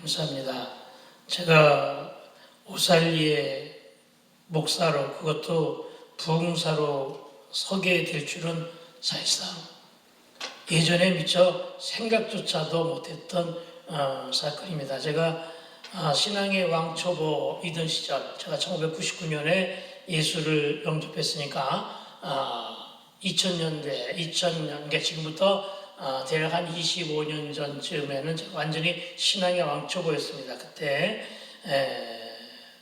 감사합니다. 제가 오살리의 목사로, 그것도 부흥사로 서게 될 줄은 사실상 예전에 미처 생각조차도 못했던 사건입니다. 제가 신앙의 왕초보이던 시절, 제가 1999년에 예수를 영접했으니까 2000년대, 그러니까 지금부터 대략 한 25년 전쯤에는 제가 완전히 신앙의 왕초보였습니다. 그때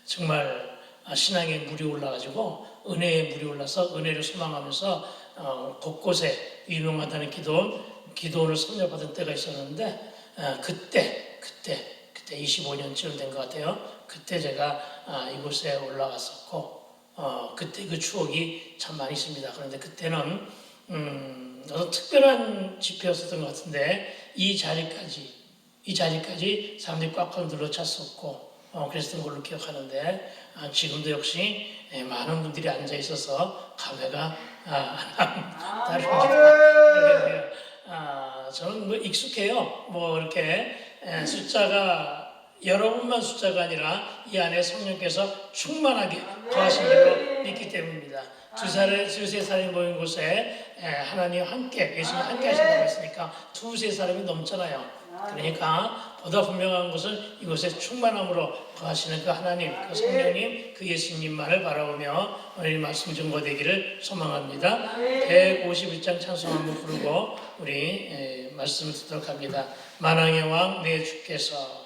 정말 신앙의 물이 올라가지고 은혜의 물이 올라서 은혜를 소망하면서 곳곳에 유명하다는 기도원을 선녀받은 때가 있었는데 그때 25년쯤 된 것 같아요. 그때 제가 이곳에 올라갔었고 그때 그 추억이 참 많이 있습니다. 그런데 그때는 어떤 특별한 집회였었던 것 같은데 이 자리까지 사람들이 꽉꽉 눌러찼었고 그랬던 걸로 기억하는데 지금도 역시 많은 분들이 앉아 있어서 감회가 다릅니다. 저는 뭐 익숙해요. 뭐 이렇게 숫자가 여러분만 숫자가 아니라 이 안에 성령께서 충만하게 거하신 줄로 믿기 때문입니다. 두세 사람이 모인 곳에 하나님 함께, 예수님 함께 하신다고 했으니까 두세 사람이 넘잖아요. 그러니까 보다 분명한 것은 이곳에 충만함으로 거하시는 그 하나님, 그 성령님, 그 예수님만을 바라보며 오늘 말씀 증거되기를 소망합니다. 151장 찬송 한번 부르고 우리 말씀을 듣도록 합니다. 만왕의 왕 내 주께서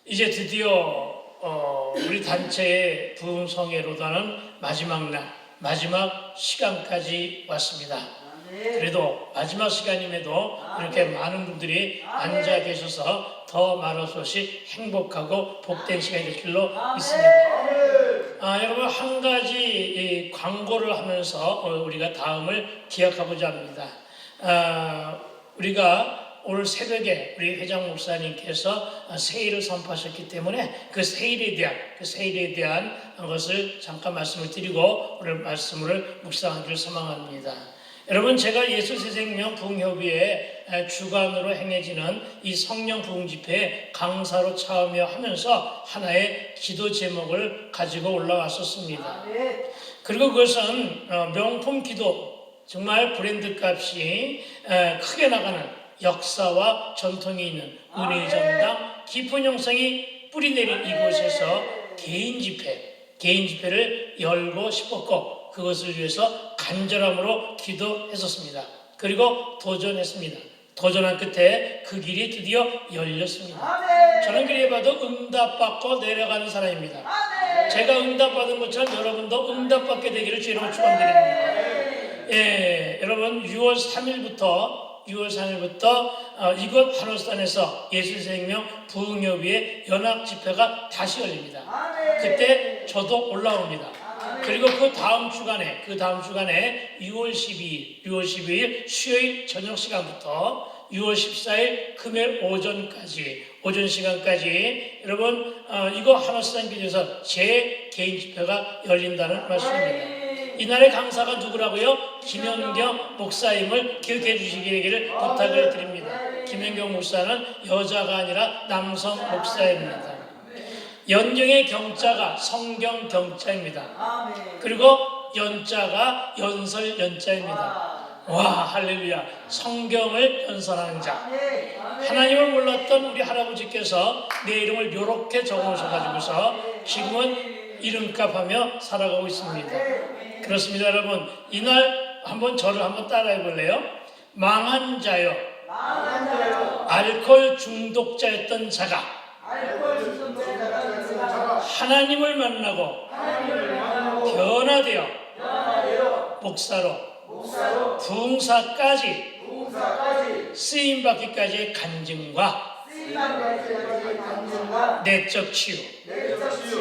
이제 드디어 우리 단체의 부흥성회로다는 마지막 날, 마지막 시간까지 왔습니다. 그래도 마지막 시간임에도 이렇게 많은 분들이 앉아 계셔서 더 말없이 행복하고 복된 시간이 될 줄로 믿습니다. 여러분 한 가지 광고를 하면서 우리가 다음을 기약하고자 합니다. 우리가 오늘 새벽에 우리 회장 목사님께서 세일을 선포하셨기 때문에 그 세일에 대한 것을 잠깐 말씀을 드리고 오늘 말씀을 묵상하기를 소망합니다. 여러분, 제가 예수새생명 부흥협의회 주관으로 행해지는 이 성령 부흥 집회에 강사로 참여하면서 하나의 기도 제목을 가지고 올라왔었습니다. 그리고 그것은 명품 기도, 정말 브랜드 값이 크게 나가는 역사와 전통이 있는 은혜의 전당 깊은 영성이 뿌리내린 이곳에서 개인 집회를 열고 싶었고 그것을 위해서 간절함으로 기도했었습니다. 그리고 도전했습니다. 도전한 끝에 그 길이 드디어 열렸습니다. 저는 그래 봐도 응답받고 내려가는 사람입니다. 제가 응답받은 것처럼 여러분도 응답받게 되기를 주의로 축원드립니다. 여러분 6월 3일부터 이곳 한월산에서 예수생명 부흥협의회 연합 집회가 다시 열립니다. 그때 저도 올라옵니다. 그리고 그 다음 주간에 6월 12일 수요일 저녁 시간부터 6월 14일 금요일 오전 시간까지 여러분 이거 한월산 교회에서 제 개인 집회가 열린다는 말씀입니다. 이날의 강사가 누구라고요? 김현경 목사님을 기억해 주시기를 부탁을 드립니다. 김현경 목사는 여자가 아니라 남성 목사입니다. 연경의 경자가 성경 경자입니다. 그리고 연자가 연설 연자입니다. 와, 할렐루야. 성경을 연설하는 자. 하나님을 몰랐던 우리 할아버지께서 내 이름을 이렇게 적어오셔가지고서 지금은 이름값하며 살아가고 있습니다. 그렇습니다, 여러분. 이날 저를 한번 따라해 볼래요? 망한 자요. 알코올 중독자였던 자가 하나님을 만나고 변화되어 목사로 부흥사까지 쓰임받기까지의 간증과 내적 치유,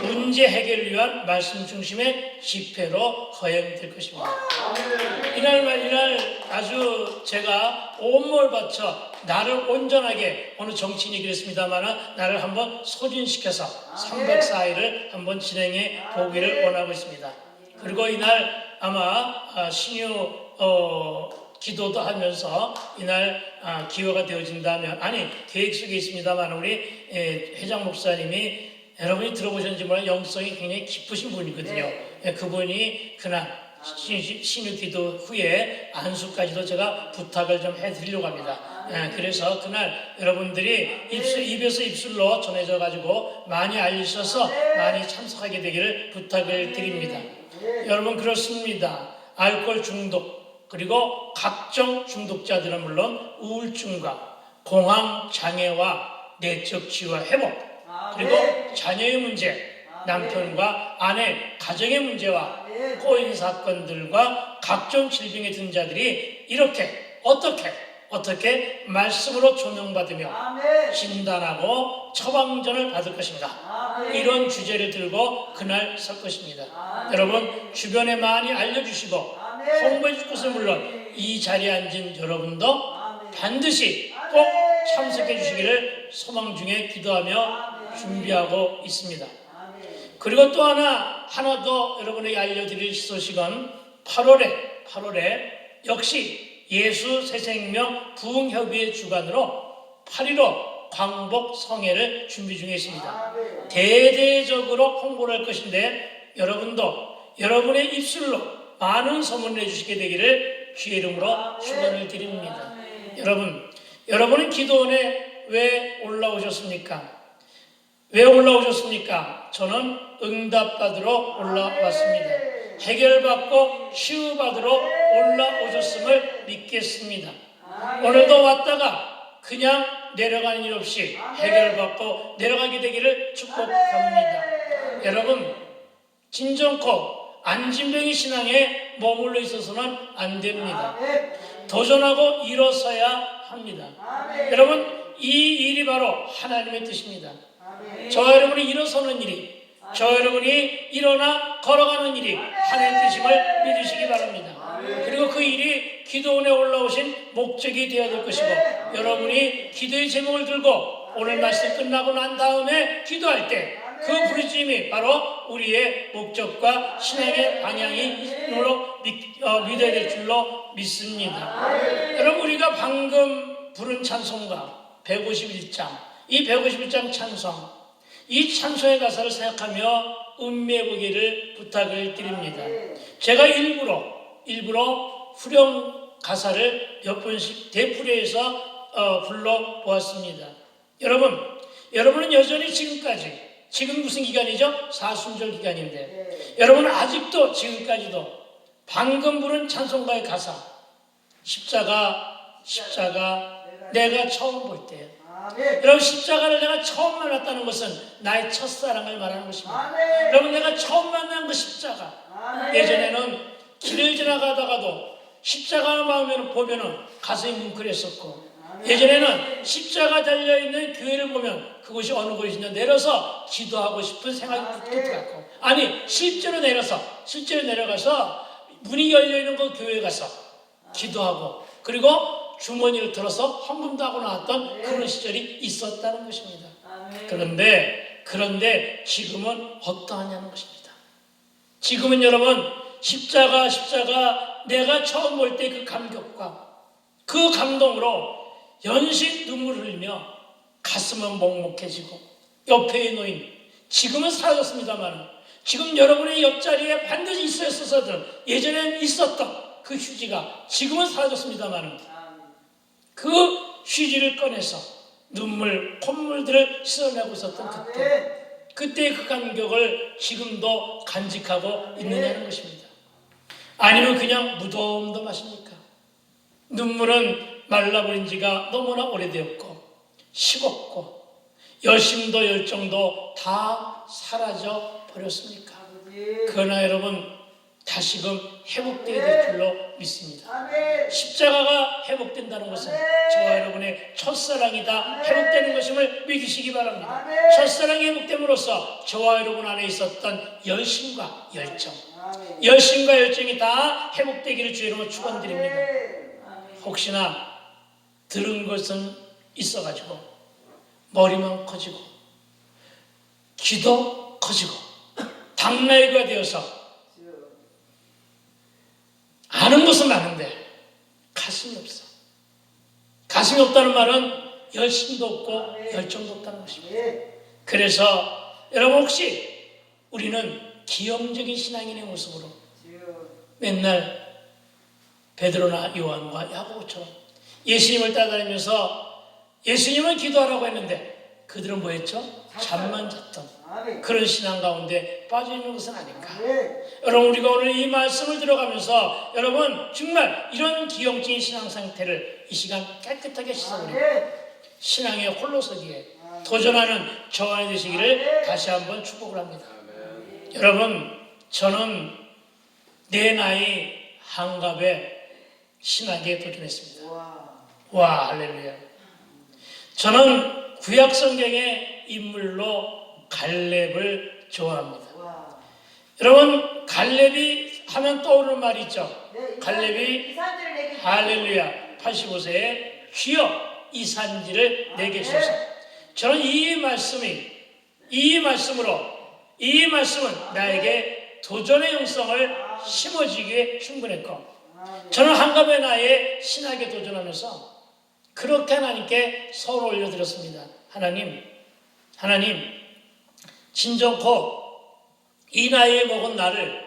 문제 해결을 위한 말씀 중심의 집회로 거행될 것입니다. 이날 아주 제가 온몸을 바쳐 나를 온전하게, 오늘 정치인이 그랬습니다만 나를 한번 소진시켜서 3박 4일을 한번 진행해 보기를 원하고 있습니다. 그리고 이날 아마 신유 기도도 하면서 이날 기회가 되어진다면, 계획 속에 있습니다만 우리 회장 목사님이 여러분이 들어보셨는지 몰라요. 영성이 굉장히 깊으신 분이거든요. 그분이 그날 신유 기도 후에 안수까지도 제가 부탁을 좀 해드리려고 합니다. 그래서 그날 여러분들이 입에서 입술로 전해져 가지고 많이 알리셔서 많이 참석하게 되기를 부탁을 드립니다. 여러분, 그렇습니다. 알코올 중독, 그리고 각종 중독자들은 물론 우울증과 공황 장애와 내적 치유와 회복, 그리고 자녀의 문제, 남편과 아내, 가정의 문제와 꼬인 사건들과 각종 질병에 든 자들이 이렇게 어떻게 말씀으로 조명받으며 진단하고 처방전을 받을 것인가, 이런 주제를 들고 그날 설 것입니다. 여러분, 주변에 많이 알려주시고 홍보해 줄 것은 물론 이 자리에 앉은 여러분도 반드시 꼭 참석해 주시기를 소망 중에 기도하며 준비하고 있습니다. 그리고 또 하나 더 여러분에게 알려드릴 소식은 8월에 역시 예수 새생명 부흥협의회 주관으로 8.15 광복 성회를 준비 중에 있습니다. 대대적으로 홍보를 할 것인데 여러분도 여러분의 입술로 많은 소문을 해주시게 되기를 주의 이름으로 축원을 드립니다. 여러분은 기도원에 왜 올라오셨습니까? 저는 응답받으러 올라왔습니다. 해결받고 치유받으러 올라오셨음을 믿겠습니다. 오늘도 왔다가 그냥 내려가는 일 없이 해결받고 내려가게 되기를 축복합니다. 여러분, 진정코 안진병이 신앙에 머물러 있어서는 안 됩니다. 도전하고 일어서야 합니다. 여러분, 이 일이 바로 하나님의 뜻입니다. 저와 여러분이 일어서는 일이, 저와 여러분이 일어나 걸어가는 일이 하나님의 뜻임을 믿으시기 바랍니다. 그리고 그 일이 기도원에 올라오신 목적이 되어야 될 것이고, 여러분이 기도의 제목을 들고 오늘 말씀 끝나고 난 다음에 기도할 때 그 부르짖음이 바로 우리의 목적과 신앙의 방향으로 믿어야 될 줄로 믿습니다. 여러분, 우리가 방금 부른 찬송가 151장, 이 151장 찬송, 이 찬송의 가사를 생각하며 음미해보기를 부탁을 드립니다. 제가 일부러 후렴 가사를 몇 번씩 되풀이해서 불러보았습니다. 여러분은 여전히 지금 무슨 기간이죠? 사순절 기간인데, 여러분은 아직도 지금까지도 방금 부른 찬송가의 가사, 십자가 내가 처음 볼 때, 여러분, 십자가를 내가 처음 만났다는 것은 나의 첫사랑을 말하는 것입니다. 여러분, 내가 처음 만난 그 십자가, 예전에는 길을 지나가다가도 십자가만 보면 가슴이 뭉클했었고, 예전에는 십자가 달려있는 교회를 보면 그곳이 어느 곳이냐 내려서 기도하고 싶은 생각이 붙었고, 아니 실제로 내려가서 문이 열려있는 그 교회에 가서 기도하고, 그리고 주머니를 들어서 헌금도 하고 나왔던 그런 시절이 있었다는 것입니다. 그런데 지금은 어떠하냐는 것입니다. 지금은 여러분, 십자가 내가 처음 볼 때 그 감격과 그 감동으로 연신 눈물을 흘리며 가슴은 먹먹해지고, 옆에 놓인, 지금은 사라졌습니다만, 지금 여러분의 옆자리에 반드시 있었어서든 예전엔 있었던 그 휴지가 지금은 사라졌습니다만, 그 휴지를 꺼내서 콧물들을 씻어내고 있었던 그때의 그 감격을 지금도 간직하고 있느냐는 것입니다. 아니면 그냥 무덤도 마십니까? 눈물은 말라버린 지가 너무나 오래되었고 식었고 열심도 열정도 다 사라져 버렸습니까? 그러나 여러분, 다시금 회복되어야 될 줄로 믿습니다. 십자가가 회복된다는 것은 저와 여러분의 첫사랑이 다 회복되는 것임을 믿으시기 바랍니다. 첫사랑이 회복됨으로써 저와 여러분 안에 있었던 열심과 열정이 다 회복되기를 주의 이름으로 축원드립니다. 혹시나 들은 것은 있어가지고 머리만 커지고 귀도 커지고 당나이가 되어서 아는 것은 많은데 가슴이 없어. 가슴이 없다는 말은 열심도 없고 열정도 없다는 것입니다. 그래서 여러분, 혹시 우리는 기형적인 신앙인의 모습으로 맨날 베드로나 요한과 야고보처럼 예수님을 따라다니면서 예수님은 기도하라고 했는데 그들은 뭐 했죠? 잠만 잤던 그런 신앙 가운데 빠져있는 것은 아닌가. 여러분, 우리가 오늘 이 말씀을 들어가면서 여러분, 정말 이런 기형적인 신앙 상태를 이 시간 깨끗하게 씻어버리고 신앙의 홀로서기에 도전하는 저와 되시기를 다시 한번 축복을 합니다. 여러분, 저는 내 나이 한갑에 신학에 도전했습니다. 와, 할렐루야. 저는 구약 성경의 인물로 갈렙을 좋아합니다. 여러분, 갈렙이 하면 떠오르는 말이 있죠. 갈렙이 할렐루야 85세에 주여 이 산지를 내게 주소서. 저는 이 말씀은 나에게 도전의 영성을 심어주기에 충분했고, 저는 한갑의 나이에 신학에 도전하면서 그렇게 하나님께 서로 올려드렸습니다. 하나님, 진정코 이 나이에 먹은 나를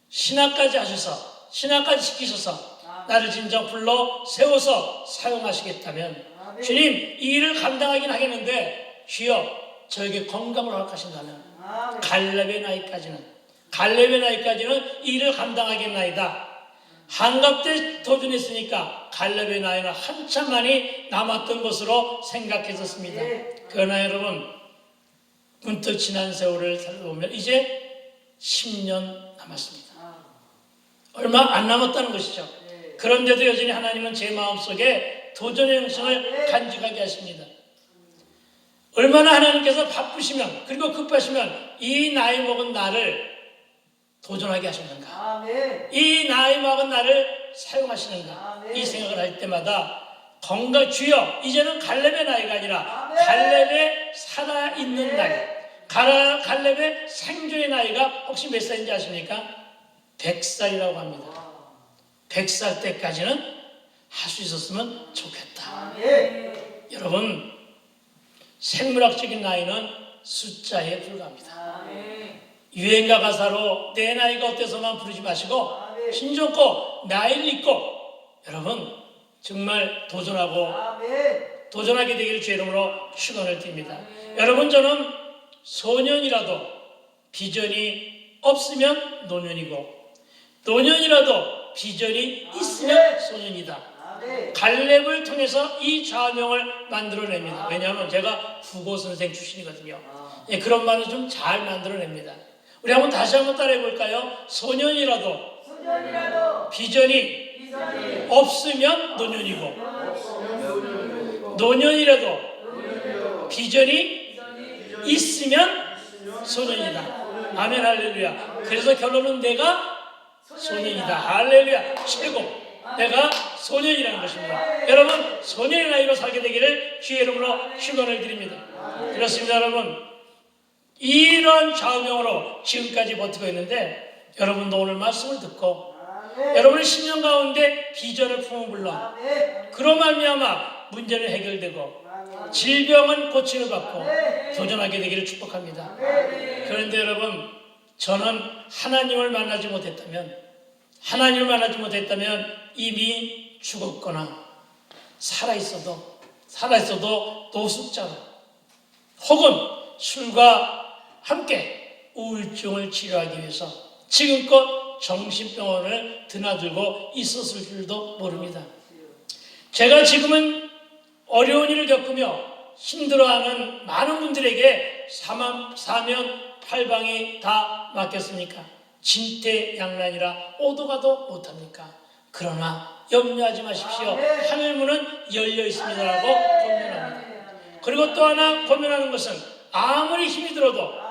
신학까지 하셔서, 신학까지 시키셔서 나를 진정 불러 세워서 사용하시겠다면, 주님, 이 일을 감당하긴 하겠는데 주여 저에게 건강을 허락하신다면 갈렙의 나이까지는 이 일을 감당하겠나이다. 한갑 때 도전했으니까 갈렙의 나이는 한참 많이 남았던 것으로 생각했었습니다. 그러나 여러분, 문득 지난 세월을 살펴보면 이제 10년 남았습니다. 얼마 안 남았다는 것이죠. 그런데도 여전히 하나님은 제 마음속에 도전의 영성을 간직하게 하십니다. 얼마나 하나님께서 바쁘시면, 그리고 급하시면 이 나이 먹은 나를 도전하게 하셨는가? 아멘. 이 나이 먹은 나를 사용하시는가? 아멘. 이 생각을 할 때마다 건강 주여 이제는 갈렙의 나이가 아니라 아멘. 갈렙의 살아있는 아멘. 나이, 갈렙의 생존의 나이가 혹시 몇 살인지 아십니까? 100살이라고 합니다. 100살 때까지는 할 수 있었으면 좋겠다. 아멘. 여러분, 생물학적인 나이는 숫자에 불과합니다. 아멘. 유행가 가사로 내 나이가 어때서만 부르지 마시고 아멘. 신좋고 나이를 잊고 여러분 정말 아멘. 도전하게 되기를 주의 이름으로 축원을 드립니다. 여러분, 저는 소년이라도 비전이 없으면 노년이고 노년이라도 비전이 있으면 소년이다. 아멘. 갈렙을 통해서 이 좌명을 만들어냅니다. 왜냐하면 제가 국어 선생 출신이거든요. 예, 그런 말을 좀 잘 만들어냅니다. 우리 다시 한번 따라해 볼까요? 소년이라도 비전이 없으면 노년이고 노년이라도 비전이 있으면 소년이다. 아멘, 할렐루야. 그래서 결론은 내가 소년이다. 할렐루야. 최고. 내가 소년이라는 것입니다. 여러분, 소년의 나이로 살게 되기를 주의 이름으로 축원을 드립니다. 그렇습니다. 여러분, 이런 좌우명으로 지금까지 버티고 있는데 여러분도 오늘 말씀을 듣고 여러분의 신년 가운데 비전을 품은 물론 그로 말미암아 문제는 해결되고 질병은 고침을 받고 도전하게 되기를 축복합니다. 그런데 여러분, 저는 하나님을 만나지 못했다면 이미 죽었거나 살아있어도 노숙자로 혹은 술과 함께 우울증을 치료하기 위해서 지금껏 정신병원을 드나들고 있었을 줄도 모릅니다. 제가 지금은 어려운 일을 겪으며 힘들어하는 많은 분들에게 사면팔방이 다 맡겼습니까? 진퇴양난이라 오도 가도 못합니까? 그러나 염려하지 마십시오. 하늘문은 열려 있습니다라고 권면합니다. 그리고 또 하나 권면하는 것은 아무리 힘이 들어도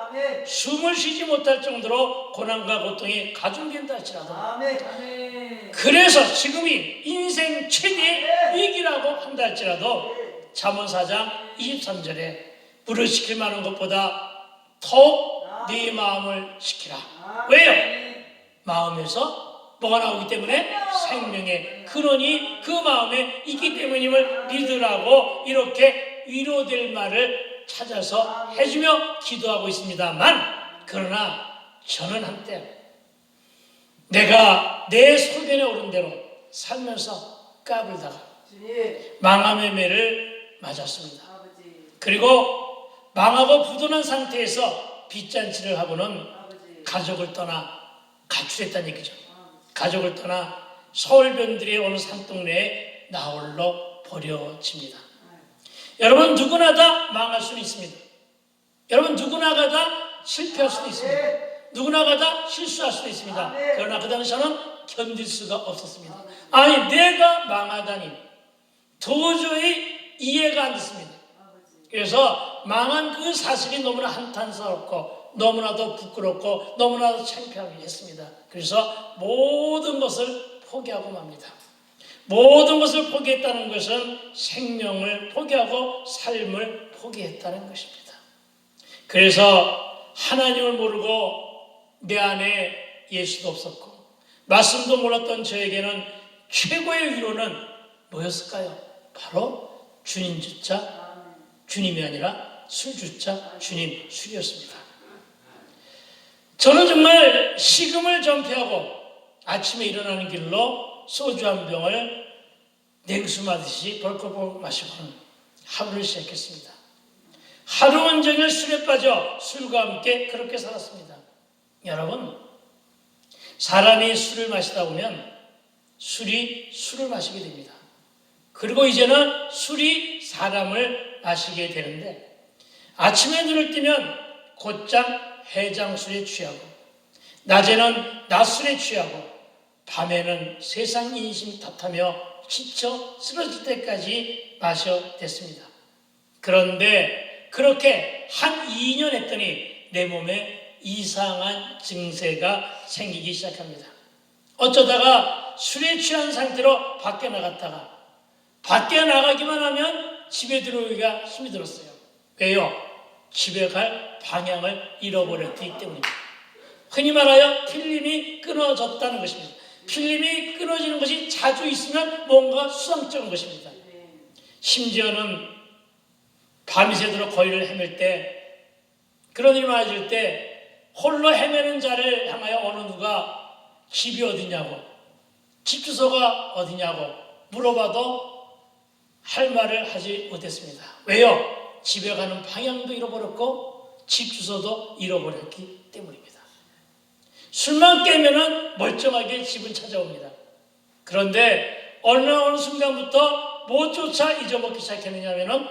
숨을 쉬지 못할 정도로 고난과 고통이 가중된다 할지라도 그래서 지금이 인생 최대의 위기라고 한다 할지라도 잠언 4장 23절에 물을 식힐 만한 것보다 더욱 네 마음을 식히라. 왜요? 마음에서 뭐가 나오기 때문에 생명의 근원이 그 마음에 있기 때문임을 믿으라고 이렇게 위로될 말을 찾아서 해주며 기도하고 있습니다만, 그러나 저는 한때 내가 내 소견에 오른 대로 살면서 까불다가 망함의 매를 맞았습니다. 그리고 망하고 부도난 상태에서 빚잔치를 하고는 가족을 떠나 가출했다는 얘기죠. 가족을 떠나 서울변들의 어느 산동네에 나홀로 버려집니다. 여러분, 누구나 다 망할 수는 있습니다. 여러분, 누구나가 다 실패할 수도 있습니다. 누구나가 다 실수할 수도 있습니다. 그러나 그 당시 저는 견딜 수가 없었습니다. 아니, 내가 망하다니 도저히 이해가 안 됐습니다. 그래서 망한 그 사실이 너무나 한탄스럽고 너무나도 부끄럽고 너무나도 창피하게 했습니다. 그래서 모든 것을 포기하고 맙니다. 모든 것을 포기했다는 것은 생명을 포기하고 삶을 포기했다는 것입니다. 그래서 하나님을 모르고 내 안에 예수도 없었고 말씀도 몰랐던 저에게는 최고의 위로는 뭐였을까요? 바로 주님 주자, 주님이 아니라 술 주자, 주님 술이었습니다. 저는 정말 식음을 전폐하고 아침에 일어나는 길로 소주 한 병을 냉수 마듯이 벌컥벌컥 마시고는 하루를 시작했습니다. 하루 온종일 술에 빠져 술과 함께 그렇게 살았습니다. 여러분, 사람이 술을 마시다 보면 술이 술을 마시게 됩니다. 그리고 이제는 술이 사람을 마시게 되는데 아침에 눈을 뜨면 곧장 해장술에 취하고 낮에는 낮술에 취하고 밤에는 세상 인심 탓하며 지쳐 쓰러질 때까지 마셔댔습니다. 그런데 그렇게 한 2년 했더니 내 몸에 이상한 증세가 생기기 시작합니다. 어쩌다가 술에 취한 상태로 밖에 나갔다가 밖에 나가기만 하면 집에 들어오기가 힘이 들었어요. 왜요? 집에 갈 방향을 잃어버렸기 때문입니다. 흔히 말하여 필름이 끊어졌다는 것입니다. 필름이 끊어지는 것이 자주 있으면 뭔가 수상쩍은 것입니다. 심지어는 밤새도록 거리를 헤맬 때, 그런 일이 많아질 때 홀로 헤매는 자를 향하여 어느 누가 집이 어디냐고, 집 주소가 어디냐고 물어봐도 할 말을 하지 못했습니다. 왜요? 집에 가는 방향도 잃어버렸고 집 주소도 잃어버렸기 때문입니다. 술만 깨면은 멀쩡하게 집은 찾아옵니다. 그런데 어느 순간부터 무엇조차 잊어먹기 시작했느냐면은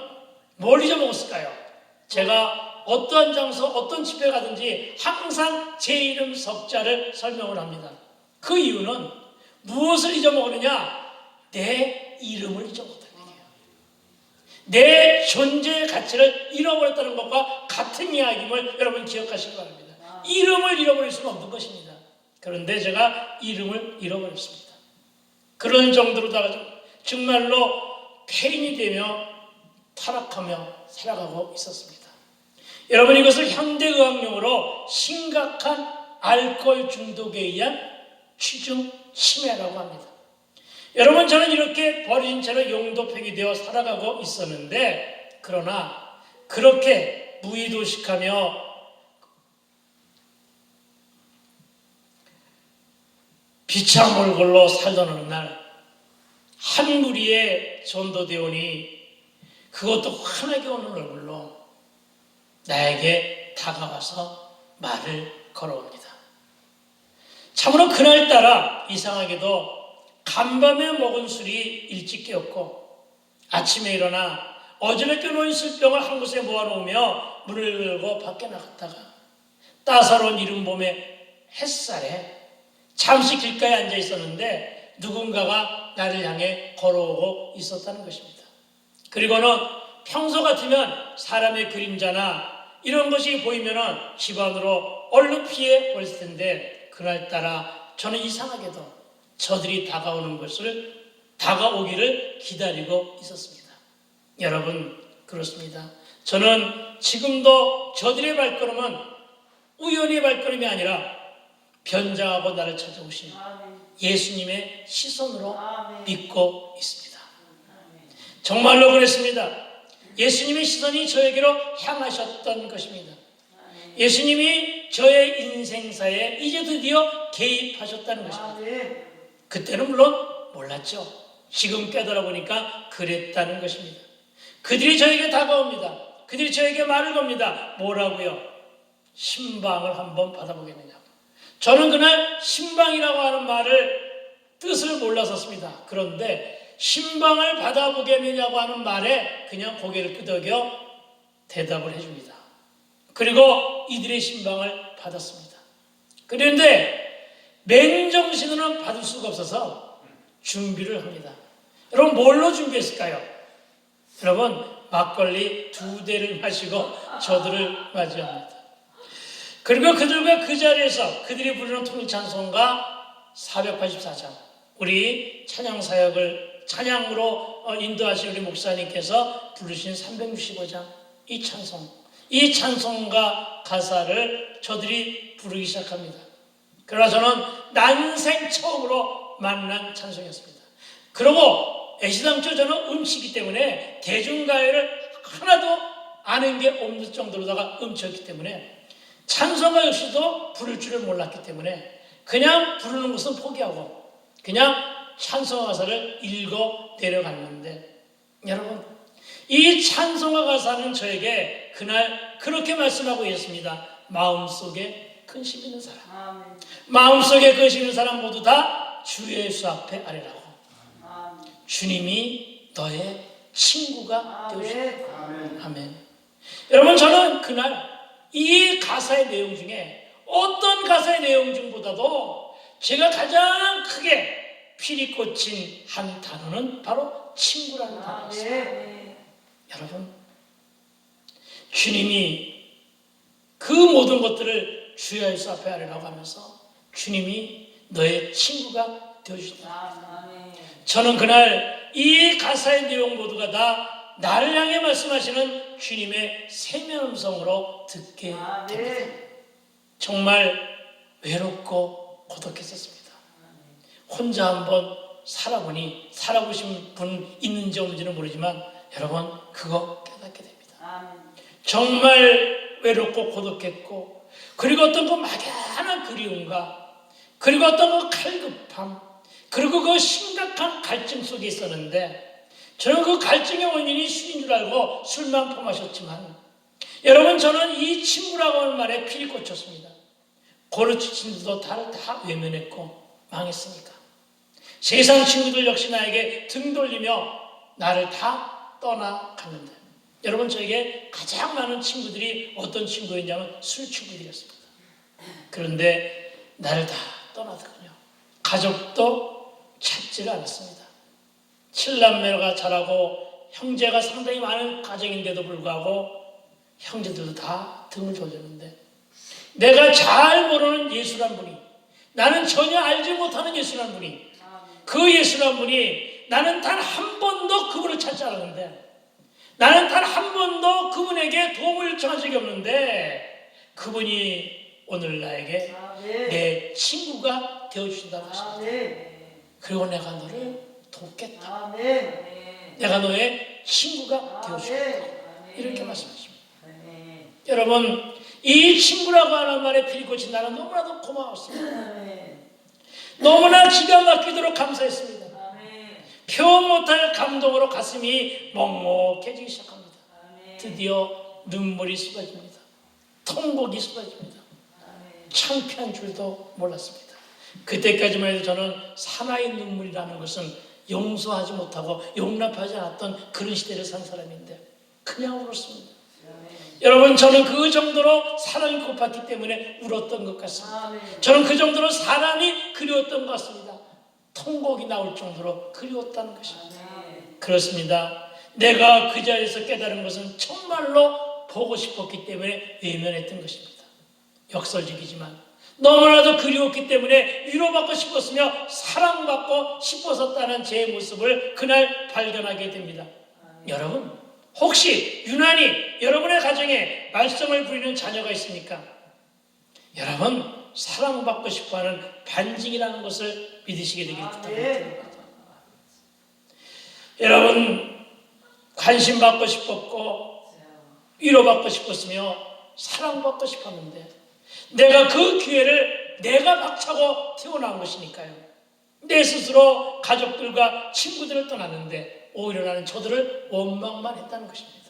뭘 잊어먹었을까요? 제가 어떠한 장소, 어떤 집에 가든지 항상 제 이름 석자를 설명을 합니다. 그 이유는 무엇을 잊어먹었느냐? 내 이름을 잊어먹었다는 얘기예요. 내 존재의 가치를 잃어버렸다는 것과 같은 이야기임을 여러분 기억하시기 바랍니다. 이름을 잃어버릴 수는 없는 것입니다. 그런데 제가 이름을 잃어버렸습니다. 그런 정도로다가 정말로 폐인이 되며 타락하며 살아가고 있었습니다. 여러분, 이것을 현대의학용어로 심각한 알코올 중독에 의한 취중 치매라고 합니다. 여러분, 저는 이렇게 버린 채로 용도폐기 되어 살아가고 있었는데, 그러나 그렇게 무의도식하며 비참 얼굴로 살던 어느 날 한 무리의 전도대원이 그것도 환하게 오는 얼굴로 나에게 다가와서 말을 걸어옵니다. 참으로 그날따라 이상하게도 간밤에 먹은 술이 일찍 깨었고 아침에 일어나 어저께 놓인 술병을 한 곳에 모아놓으며 문을 열고 밖에 나갔다가 따사로운 이른 봄의 햇살에 잠시 길가에 앉아 있었는데 누군가가 나를 향해 걸어오고 있었다는 것입니다. 그리고는 평소 같으면 사람의 그림자나 이런 것이 보이면 집 안으로 얼른 피해 버렸을 텐데 그날따라 저는 이상하게도 저들이 다가오기를 기다리고 있었습니다. 여러분, 그렇습니다. 저는 지금도 저들의 발걸음은 우연의 발걸음이 아니라 변장하고 나를 찾아오신 예수님의 시선으로 믿고 있습니다. 정말로 그랬습니다. 예수님의 시선이 저에게로 향하셨던 것입니다. 예수님이 저의 인생사에 이제 드디어 개입하셨다는 것입니다. 그때는 물론 몰랐죠. 지금 깨달아 보니까 그랬다는 것입니다. 그들이 저에게 다가옵니다. 그들이 저에게 말을 겁니다. 뭐라고요? 신방을 한번 받아보겠느냐고. 저는 그날 신방이라고 하는 말을 뜻을 몰랐었습니다. 그런데 신방을 받아보겠느냐고 하는 말에 그냥 고개를 끄덕여 대답을 해줍니다. 그리고 이들의 신방을 받았습니다. 그런데 맨정신으로는 받을 수가 없어서 준비를 합니다. 여러분, 뭘로 준비했을까요? 여러분, 막걸리 2대를 마시고 저들을 맞이합니다. 그리고 그들과 그 자리에서 그들이 부르는 통일찬송가 484장, 우리 찬양사역을 찬양으로 인도하신 우리 목사님께서 부르신 365장, 이 찬송가 가사를 저들이 부르기 시작합니다. 그러나 저는 난생 처음으로 만난 찬송이었습니다. 그리고 애시당초 저는 음치기 때문에 대중가요를 하나도 아는 게 없는 정도로다가 음치였기 때문에 찬송가 역시도 부를 줄을 몰랐기 때문에 그냥 부르는 것은 포기하고 그냥 찬송가 가사를 읽어 내려갔는데, 여러분, 이 찬송가 가사는 저에게 그날 그렇게 말씀하고 있습니다. 마음속에 근심 있는 사람, 마음속에 근심 있는 사람 모두 다 주 예수 앞에 아뢰라고. 주님이 너의 친구가 되어주셨다. 아멘. 여러분, 저는 그날 이 가사의 내용 중에 어떤 가사의 내용 중보다도 제가 가장 크게 필이 꽂힌 한 단어는 바로 친구라는 단어였습니다. 여러분, 주님이 그 모든 것들을 주여 예수 앞에 아뢰라고 하면서 주님이 너의 친구가 되어주신다. 아멘. 저는 그날 이 가사의 내용 모두가 다 나를 향해 말씀하시는 주님의 세면 음성으로 듣게 됩니다. 아멘. 정말 외롭고 고독했었습니다. 혼자 한번 살아보신 분 있는지 없는지는 모르지만 여러분 그거 깨닫게 됩니다. 아멘. 정말 외롭고 고독했고, 그리고 어떤 그 막연한 그리움과, 그리고 어떤 그 갈급함, 그리고 그 심각한 갈증 속에 있었는데, 저는 그 갈증의 원인이 술인 줄 알고 술만 퍼마셨지만, 여러분 저는 이 친구라고 하는 말에 필이 꽂혔습니다. 고르치 친구도 다 외면했고 망했으니까. 세상 친구들 역시 나에게 등 돌리며 나를 다 떠나갔는데, 여러분 저에게 가장 많은 친구들이 어떤 친구였냐면 술 친구들이었습니다. 그런데 나를 다 떠나더군요. 가족도 찾지를 않았습니다. 7남매가 자라고 형제가 상당히 많은 가정인데도 불구하고 형제들도 다 등을 돌렸는데, 내가 잘 모르는 예수란 분이, 나는 전혀 알지 못하는 예수란 분이, 그 예수란 분이, 나는 단 한 번도 그분을 찾지 않았는데, 나는 단 한 번도 그분에게 도움을 요청한 적이 없는데, 그분이 오늘 나에게 내 친구가 되어주신다고 하십니다. 그리고 내가 너를 돕겠다. 내가 너의 친구가 되어주겠다. 이렇게 말씀하십니다. 여러분, 이 친구라고 하는 말에 필이 꽂힌 나는 너무나도 고마웠습니다. 너무나 기가 막히도록 감사했습니다. 표현 못할 감동으로 가슴이 먹먹해지기 시작합니다. 드디어 눈물이 쏟아집니다. 통곡이 쏟아집니다. 창피한 줄도 몰랐습니다. 그때까지만 해도 저는 사나이 눈물이라는 것은 용서하지 못하고 용납하지 않았던 그런 시대를 산 사람인데 그냥 울었습니다. 여러분 저는 그 정도로 사랑이 고팠기 때문에 울었던 것 같습니다. 저는 그 정도로 사람이 그리웠던 것 같습니다. 통곡이 나올 정도로 그리웠다는 것입니다. 그렇습니다. 내가 그 자리에서 깨달은 것은 정말로 보고 싶었기 때문에 외면했던 것입니다. 역설적이지만 너무나도 그리웠기 때문에 위로받고 싶었으며 사랑받고 싶었었다는 제 모습을 그날 발견하게 됩니다. 여러분 혹시 유난히 여러분의 가정에 말썽을 부리는 자녀가 있습니까? 여러분 사랑받고 싶어하는 반증이라는 것을 믿으시게 되길 부탁드립니다. 여러분 관심받고 싶었고 위로받고 싶었으며 사랑받고 싶었는데 내가 그 기회를 내가 박차고 태어난 것이니까요. 내 스스로 가족들과 친구들을 떠났는데 오히려 나는 저들을 원망만 했다는 것입니다.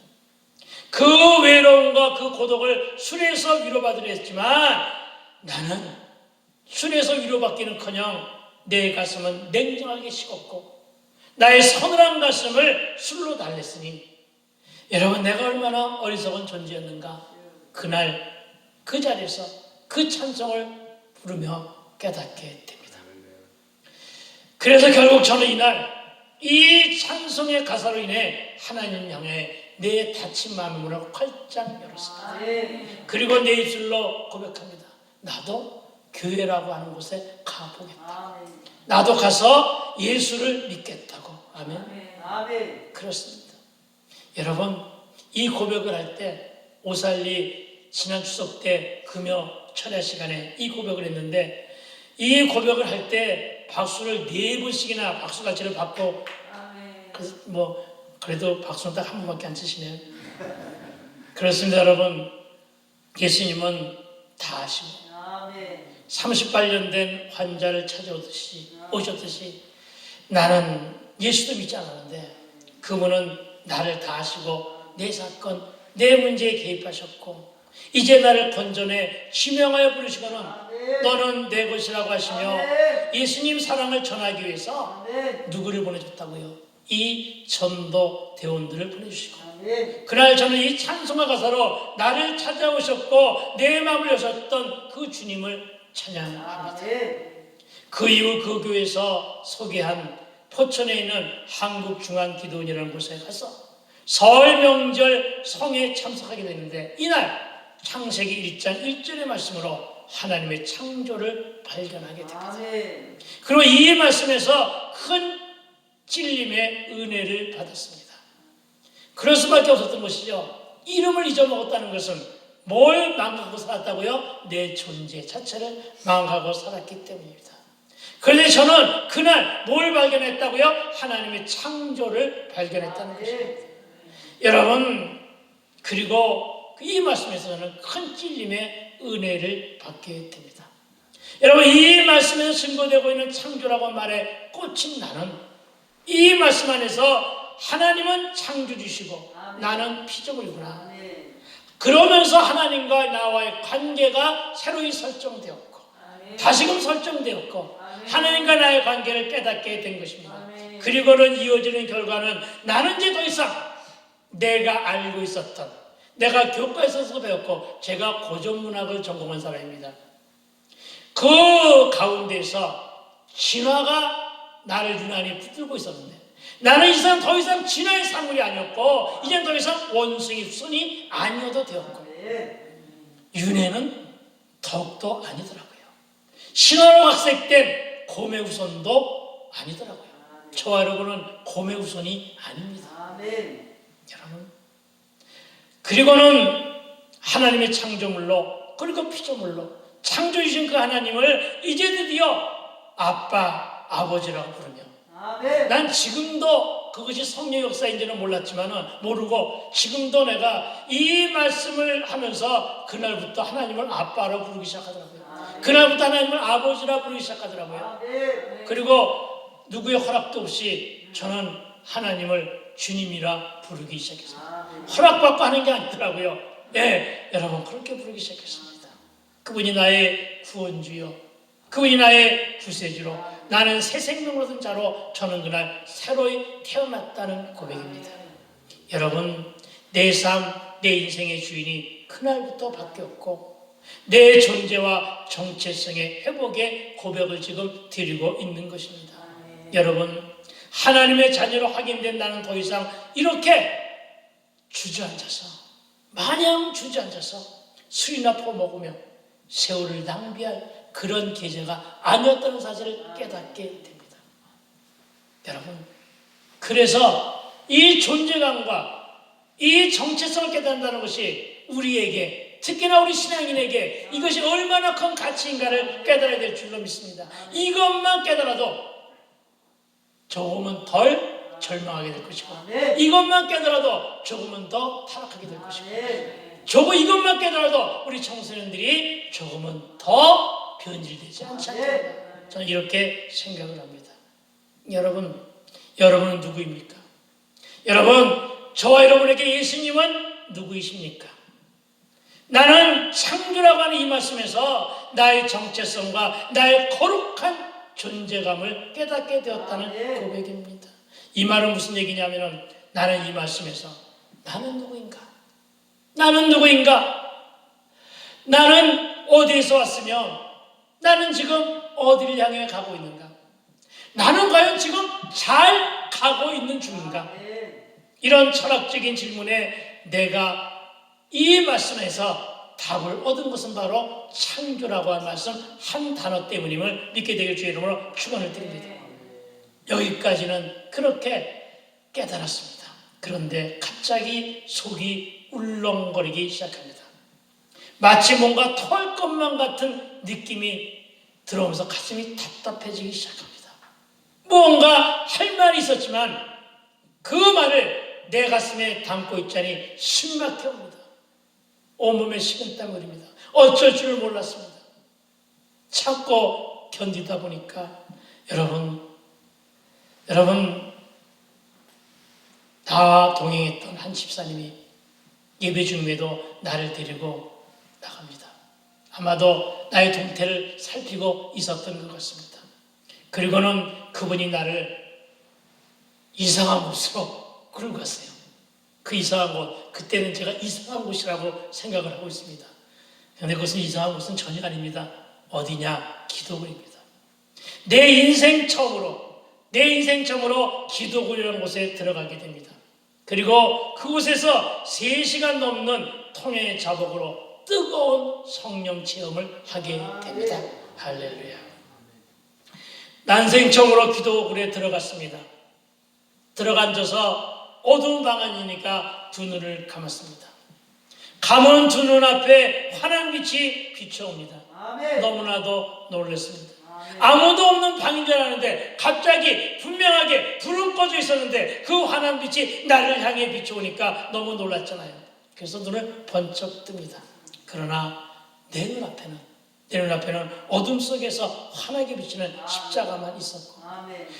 그 외로움과 그 고독을 술에서 위로받으려 했지만 나는 술에서 위로받기는커녕 내 가슴은 냉정하게 식었고 나의 서늘한 가슴을 술로 달랬으니 여러분 내가 얼마나 어리석은 존재였는가. 그날 그 자리에서 그 찬송을 부르며 깨닫게 됩니다. 그래서 결국 저는 이날 이 찬송의 가사로 인해 하나님 향해 내 닫힌 마음의 문을 활짝 열었습니다. 그리고 내 입술로 고백합니다. 나도 교회라고 하는 곳에 가보겠다. 나도 가서 예수를 믿겠다고. 아멘. 그렇습니다. 여러분 이 고백을 할 때 오살리 지난 추석 때 금요 철야 시간에 이 고백을 했는데 이 고백을 할 때 박수를 4번씩이나 박수갈채를 받고 그래도 박수는 딱 한 번밖에 안 치시네요. 그렇습니다. 여러분 예수님은 다 아시고 38년 된 환자를 오셨듯이 나는 예수도 믿지 않았는데 그분은 나를 다 아시고 내 사건 내 문제에 개입하셨고 이제 나를 건져내 지명하여 부르시고는 너는 내 것이라고 하시며 예수님 사랑을 전하기 위해서 누구를 보내줬다고요? 이 전도 대원들을 보내주시고 그날 저는 이 찬송가 가사로 나를 찾아오셨고 내 마음을 여셨던 그 주님을 찬양합니다. 그 이후 그 교회에서 소개한 포천에 있는 한국중앙기도원이라는 곳에 가서 설 명절 성에 참석하게 되는데 이날 창세기 1장 1절의 말씀으로 하나님의 창조를 발견하게 됩니다. 아멘. 그리고 이 말씀에서 큰 찔림의 은혜를 받았습니다. 그럴 수밖에 없었던 것이죠. 이름을 잊어먹었다는 것은 뭘 망각하고 살았다고요? 내 존재 자체를 망각하고 살았기 때문입니다. 그런데 저는 그날 뭘 발견했다고요? 하나님의 창조를 발견했다는 것입니다. 여러분, 그리고 이 말씀에서 저는 큰 찔림의 은혜를 받게 됩니다. 여러분, 이 말씀에서 증거되고 있는 창조라고 말에 꽂힌 나는 이 말씀 안에서 하나님은 창조주시고 나는 피조물이구나. 그러면서 하나님과 나와의 관계가 새로이 설정되었고 다시금 설정되었고 하나님과 나의 관계를 깨닫게 된 것입니다. 그리고는 이어지는 결과는 나는 이제 더 이상 내가 알고 있었던, 내가 교과에서 배웠고 제가 고전문학을 전공한 사람입니다. 그 가운데서 진화가 나를 유난히 붙들고 있었는데 나는 이상 더 이상 진화의 사물이 아니었고 이젠 더 이상 원숭이 후손이 아니어도 되었고 윤회는 더욱더 아니더라고요. 신화로 각색된 곰의 후손도 아니더라고요. 저와 여러분은 곰의 후손이 아닙니다. 여러분, 그리고는 하나님의 창조물로 그리고 피조물로 창조주신 그 하나님을 이제 드디어 아빠, 아버지라고 부르며 난 지금도 그것이 성령 역사인지는 모르고 지금도 내가 이 말씀을 하면서 그날부터 하나님을 아빠라고 부르기 시작하더라고요. 그날부터 하나님을 아버지라고 부르기 시작하더라고요. 그리고 누구의 허락도 없이 저는 하나님을 주님이라 부르기 시작했습니다. 허락받고 하는 게 아니더라고요. 예, 여러분 그렇게 부르기 시작했습니다. 그분이 나의 구원주요, 그분이 나의 구세주로, 나는 새 생명을 얻은 자로 저는 그날 새로이 태어났다는 고백입니다. 여러분, 내 삶, 내 인생의 주인이 그날부터 바뀌었고 내 존재와 정체성의 회복의 고백을 지금 드리고 있는 것입니다. 여러분, 하나님의 자녀로 확인된 나는 더 이상 이렇게 주저앉아서, 마냥 주저앉아서 술이나 퍼먹으며 세월을 낭비할 그런 계제가 아니었다는 사실을 깨닫게 됩니다. 여러분, 그래서 이 존재감과 이 정체성을 깨닫는다는 것이 우리에게, 특히나 우리 신앙인에게 이것이 얼마나 큰 가치인가를 깨달아야 될 줄로 믿습니다. 이것만 깨달아도 조금은 덜 절망하게 될 것이고 이것만 깨달아도 조금은 더 타락하게 될 것이고 이것만 깨달아도 우리 청소년들이 조금은 더 변질되지 않지 않을까, 저는 이렇게 생각을 합니다. 여러분은 누구입니까? 여러분, 저와 여러분에게 예수님은 누구이십니까? 나는 창조라고 하는 이 말씀에서 나의 정체성과 나의 거룩한 존재감을 깨닫게 되었다는 고백입니다. 이 말은 무슨 얘기냐면 나는 이 말씀에서 나는 누구인가? 나는 어디에서 왔으며 나는 지금 어디를 향해 가고 있는가? 나는 과연 지금 잘 가고 있는 중인가? 이런 철학적인 질문에 내가 이 말씀에서 답을 얻은 것은 바로 창조라고 하는 말씀 한 단어 때문임을 믿게 되길 주의 이름으로 축원을 드립니다. 여기까지는 그렇게 깨달았습니다. 그런데 갑자기 속이 울렁거리기 시작합니다. 마치 뭔가 토할 것만 같은 느낌이 들어오면서 가슴이 답답해지기 시작합니다. 무언가 할 말이 있었지만 그 말을 내 가슴에 담고 있자니 숨막혀 옵니다. 온몸에 식은땀 흘립니다. 어쩔 줄을 몰랐습니다. 참고 견디다 보니까 여러분 나와 동행했던 한 집사님이 예배 중에도 나를 데리고 나갑니다. 아마도 나의 동태를 살피고 있었던 것 같습니다. 그리고는 그분이 나를 이상한 곳으로 끌고 갔어요. 그 이상한 곳, 그때는 제가 이상한 곳이라고 생각을 하고 있습니다. 그런데 그것은 이상한 곳은 전혀 아닙니다. 어디냐? 기도굴입니다. 내 인생 처음으로 기도굴이라는 곳에 들어가게 됩니다. 그리고 그곳에서 3시간 넘는 통행의 자복으로 뜨거운 성령 체험을 하게 됩니다. 할렐루야. 난생처음으로 기도굴에 들어갔습니다. 들어가 앉아서 어두운 방 안이니까 두 눈을 감았습니다. 감은 두 눈 앞에 환한 빛이 비춰옵니다. 너무나도 놀랐습니다. 아무도 없는 방인 줄 알았는데 갑자기 분명하게 불은 꺼져 있었는데 그 환한 빛이 나를 향해 비춰오니까 너무 놀랐잖아요. 그래서 눈을 번쩍 뜹니다. 그러나 내 눈앞에는 어둠 속에서 환하게 비치는 십자가만 있었고,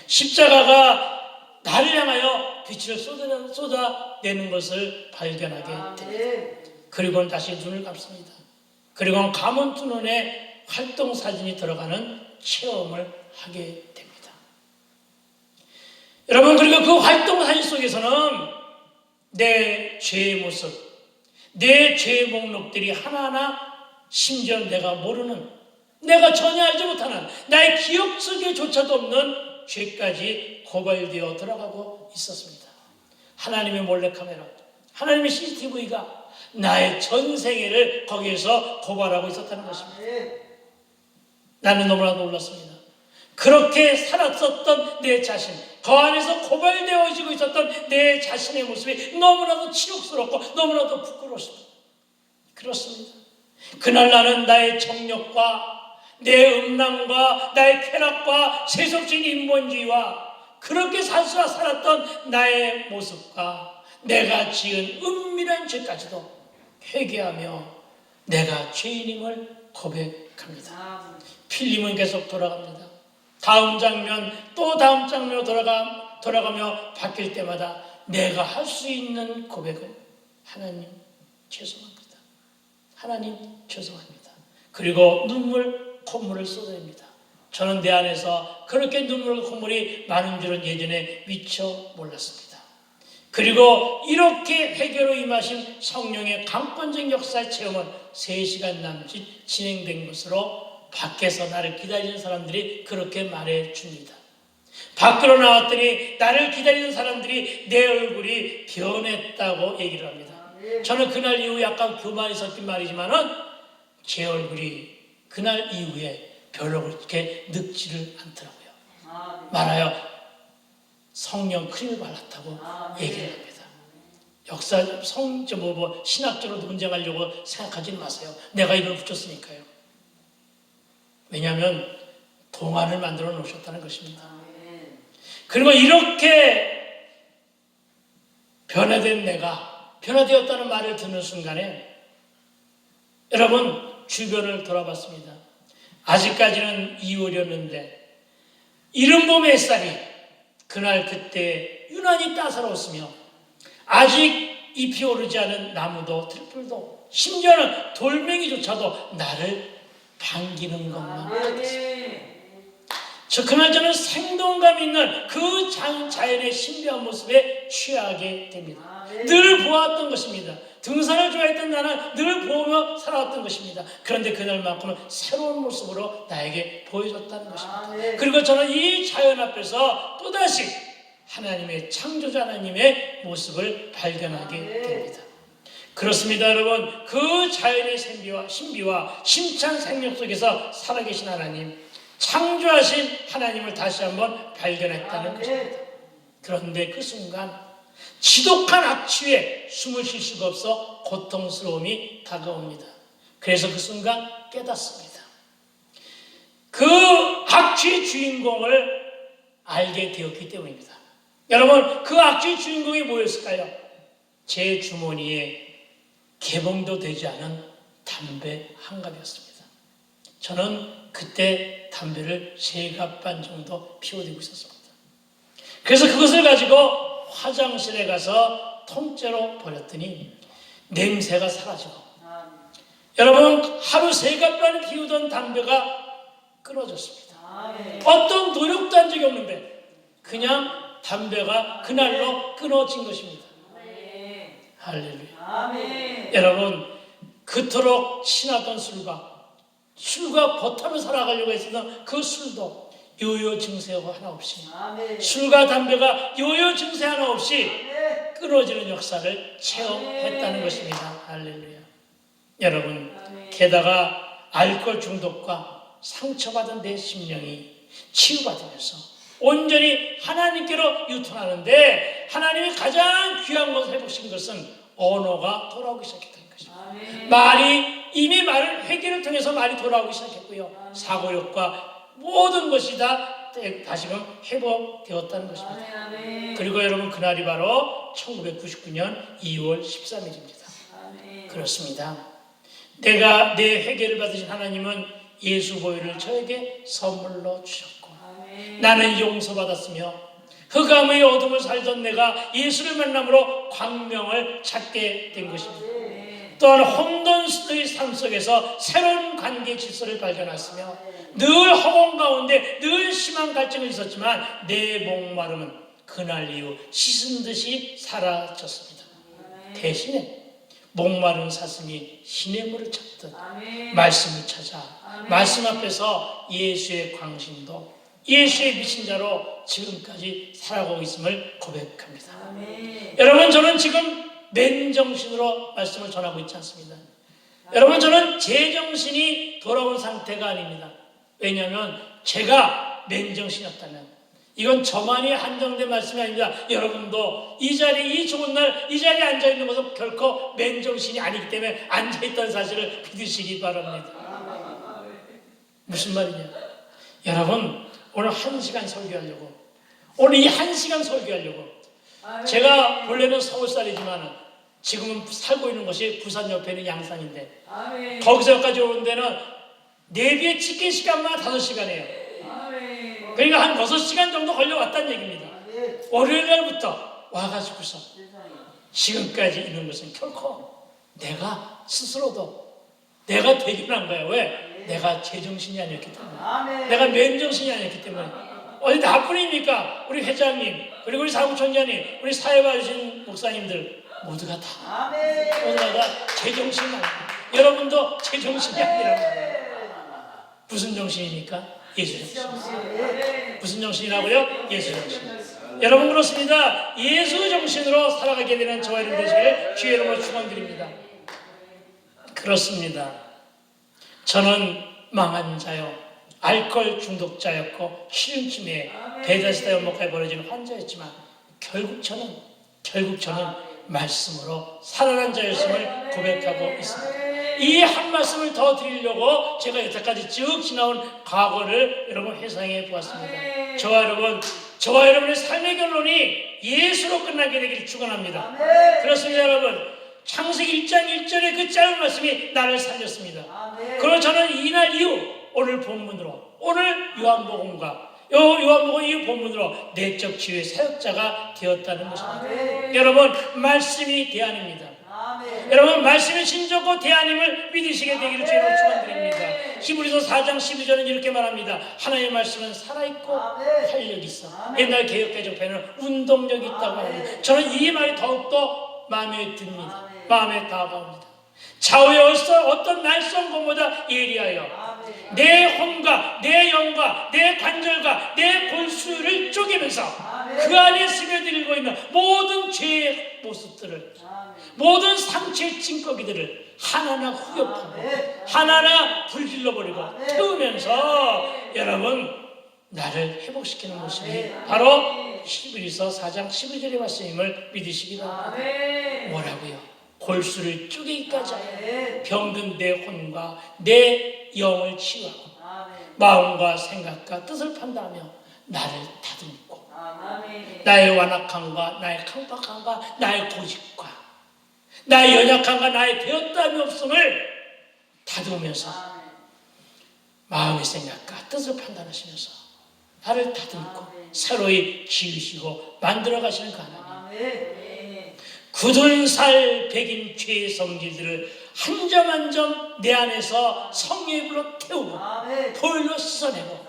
십자가가 나를 향하여 빛을 쏟아내는 것을 발견하게 됩니다. 그리고는 다시 눈을 감습니다. 그리고는 감은 두 눈에 활동사진이 들어가는 체험을 하게 됩니다. 여러분, 그리고 그 활동사진 속에서는 내 죄의 모습, 내 죄의 목록들이 하나하나, 심지어 내가 모르는, 내가 전혀 알지 못하는, 나의 기억 속에조차도 없는 죄까지 고발되어 들어가고 있었습니다. 하나님의 몰래카메라, 하나님의 CCTV가 나의 전생애를 거기에서 고발하고 있었다는 것입니다. 나는 너무나 놀랐습니다. 그렇게 살았었던 내 자신, 그 안에서 고발되어지고 있었던 내 자신의 모습이 너무나도 치욕스럽고 너무나도 부끄러웠습니다. 그렇습니다. 그날 나는 나의 정욕과 내 음란과 나의 쾌락과 세속적인 인본주의와 그렇게 살았던 나의 모습과 내가 지은 은밀한 죄까지도 회개하며 내가 죄인임을 고백합니다. 필름은 계속 돌아갑니다. 다음 장면 또 다음 장면으로 돌아가며 바뀔 때마다 내가 할 수 있는 고백은 하나님 죄송합니다. 하나님 죄송합니다. 그리고 콧물을 쏟아냅니다. 저는 내 안에서 그렇게 콧물이 많은 줄은 예전에 미처 몰랐습니다. 그리고 이렇게 회개로 임하신 성령의 강권적 역사의 체험은 3시간 남짓 진행된 것으로 밖에서 나를 기다리는 사람들이 그렇게 말해줍니다. 밖으로 나왔더니 나를 기다리는 사람들이 내 얼굴이 변했다고 얘기를 합니다. 저는 그날 이후 약간 교만이 섞인 말이지만은 제 얼굴이 그날 이후에 별로 그렇게 늙지를 않더라고요. 말하여 성령 크림을 발랐다고 얘기를 합니다. 신학적으로 논쟁하려고 생각하지는 마세요. 내가 이름을 붙였으니까요. 왜냐하면 동안을 만들어 놓으셨다는 것입니다. 그리고 이렇게 변화된 내가 변화되었다는 말을 듣는 순간에 여러분 주변을 돌아봤습니다. 아직까지는 2월이었는데 이른 봄의 햇살이 그날 그때 유난히 따사로웠으며 아직 잎이 오르지 않은 나무도 들풀도 심지어는 돌멩이조차도 나를 반기는 것만 같았습니다. 그날 저는 생동감 있는 그 자연의 신비한 모습에 취하게 됩니다. 늘 보았던 것입니다. 등산을 좋아했던 나는 늘 보며 살아왔던 것입니다. 그런데 그날만큼은 새로운 모습으로 나에게 보여줬다는 것입니다. 그리고 저는 이 자연 앞에서 또다시 하나님의 창조자 하나님의 모습을 발견하게 됩니다. 그렇습니다, 여러분. 그 자연의 신비와 심찬 생명 속에서 살아계신 하나님, 창조하신 하나님을 다시 한번 발견했다는 것입니다. 그런데 그 순간 지독한 악취에 숨을 쉴 수가 없어 고통스러움이 다가옵니다. 그래서 그 순간 깨닫습니다. 그 악취의 주인공을 알게 되었기 때문입니다. 여러분, 그 악취의 주인공이 뭐였을까요? 제 주머니에 개봉도 되지 않은 담배 한 갑이었습니다. 저는 그때 담배를 3갑 반 정도 피워대고 있었습니다. 그래서 그것을 가지고 화장실에 가서 통째로 버렸더니 냄새가 사라지고 여러분 하루 3갑 반을 피우던 담배가 끊어졌습니다. 어떤 노력도 한 적이 없는데 그냥 담배가 그날로 끊어진 것입니다. 할렐루야. 여러분 그토록 친하던 술과 버타며 살아가려고 했었던 그 술도 요요 증세 하나 없이 술과 담배가 요요 증세 하나 없이 끊어지는 역사를 체험했다는 것입니다. 할렐루야. 여러분 게다가 알코올 중독과 상처받은 내 심령이 치유받으면서 온전히 하나님께로 유턴하는데 하나님이 가장 귀한 것을 해보신 것은 언어가 돌아오기 시작했다는 것입니다. 말이 이미 말을 회개를 통해서 말이 돌아오기 시작했고요. 사고력과 모든 것이 다 다시금 회복되었다는 것입니다. 그리고 여러분 그날이 바로 1999년 2월 13일입니다. 그렇습니다. 내가 내 회개를 받으신 하나님은 예수 보혈을 저에게 선물로 주셨고 나는 용서받았으며 흑암의 어둠을 살던 내가 예수를 만남으로 광명을 찾게 된 것입니다. 또한 혼돈의 삶 속에서 새로운 관계 질서를 발견했으며 늘 허공 가운데 늘 심한 갈증이 있었지만 내 목마름은 그날 이후 씻은 듯이 사라졌습니다. 대신에 목마른 사슴이 시냇물을 찾듯 말씀을 찾아 말씀 앞에서 예수의 광신도 예수의 미친 자로 지금까지 살아가고 있음을 고백합니다. 여러분 저는 지금 맨정신으로 말씀을 전하고 있지 않습니다. 여러분 저는 제정신이 돌아온 상태가 아닙니다. 왜냐하면 제가 맨정신이었다면 이건 저만이 한정된 말씀이 아닙니다. 여러분도 이 자리에 이 좋은 날 이 자리에 앉아있는 것은 결코 맨정신이 아니기 때문에 앉아있다는 사실을 믿으시기 바랍니다. 무슨 말이냐? 여러분 오늘 1시간 설교하려고 오늘 이 1시간 설교하려고 제가 원래는 서울살이지만 지금은 살고 있는 것이 부산 옆에 있는 양산인데 거기서까지 오는 데는 내비에 찍힌 시간만 5시간이에요. 그러니까 한 6시간 정도 걸려왔다는 얘기입니다. 월요일 날부터 와가지고서 지금까지 있는 것은 결코 내가 스스로도 내가 대견한 거야. 왜? 내가 제정신이 아니었기 때문에 내가 맨정신이 아니었기 때문에 어디 나뿐입니까? 우리 회장님 그리고 우리 사무총장님 우리 사회 봐주신 목사님들 모두가 다 제정신이 아니에요. 여러분도 제정신이 아니라고. 무슨 정신입니까? 예수 정신. 무슨 정신이라고요? 예수 정신. 여러분 그렇습니다. 예수 정신으로 살아가게 되는 저와 여러분 되시길 주의 이름으로 축원드립니다. 그렇습니다. 저는 망한 자요 알코올 중독자였고 실증에 베데스다 연못가에 벌어지는 환자였지만 결국 저는 말씀으로 살아난 자였음을 고백하고 있습니다. 이 한 말씀을 더 드리려고 제가 여태까지 쭉 지나온 과거를 여러분 회상해 보았습니다. 저와 여러분의 삶의 결론이 예수로 끝나게 되기를 축원합니다. 그렇습니다. 여러분 창세기 1장 1절의 그 짧은 말씀이 나를 살렸습니다. 그리고 저는 이날 이후 오늘 본문으로 오늘 요한복음 이 본문으로 내적 치유의 사역자가 되었다는 것입니다. 여러분 말씀이 대안입니다. 여러분 말씀이 진정고 대안임을 믿으시게 되기를 주로 축원드립니다. 히브리서 4장 12절은 이렇게 말합니다. 하나님의 말씀은 살아있고 활력이 있어. 옛날 개역개정편에는 운동력이 있다고 말합니다. 저는 이 말이 더욱더 마음에 듭니다. 마음에 다가옵니다. 좌우의 어떤 날선 것보다 예리하여 내 혼과 내 영과 내 관절과 내 골수를 쪼개면서 그 안에 스며들고 있는 모든 죄의 모습들을 모든 상처의 ጭ꺼기들을 하나하나 후욕하고 하나하나 불질러버리고 태우면서 여러분 나를 회복시키는 모습이 바로 히브리서 4장 12절의 말씀임을 믿으시기 바랍니다. 뭐라고요? 골수를 쪼개기까지 하여 병든 내 혼과 내 영을 치유하고 마음과 생각과 뜻을 판단하며 나를 다듬고 나의 완악함과 나의 강박함과 나의 고집과 나의 연약함과 나의 되었다함이 없음을 다듬으면서 마음의 생각과 뜻을 판단하시면서 나를 다듬고 새로이 지으시고 만들어가시는 그 하나님, 굳은 살 백인 죄의 성질들을 한 점 한 점 내 안에서 성령의 불로 태우고 보혈로 씻어내고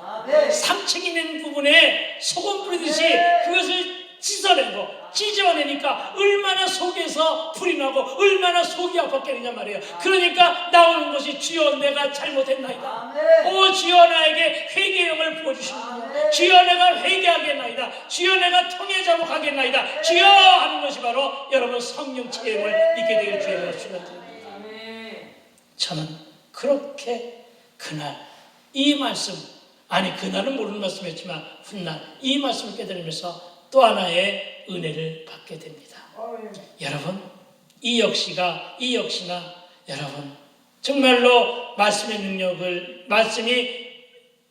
상처 있는 부분에 소금 뿌리듯이 그것을 찢어내고 찢어내니까 얼마나 속에서 불이 나고 얼마나 속이 아팠겠느냐 말이에요. 그러니까 나오는 것이 주여 내가 잘못했나이다. 오 주여 나에게 회개의 영을 부어주시옵소서. 주여 내가 회개하겠나이다. 주여 내가 통해 자복하겠나이다. 주여 하는 것이 바로 여러분 성령 체험을 있게 되길 주의 말씀을 드립니다. 저는 그렇게 그날 이 말씀, 아니 그날은 모르는 말씀이었지만 훗날 이 말씀을 깨달으면서 또 하나의 은혜를 받게 됩니다. 여러분, 이 역시나 여러분 정말로 말씀의 능력을,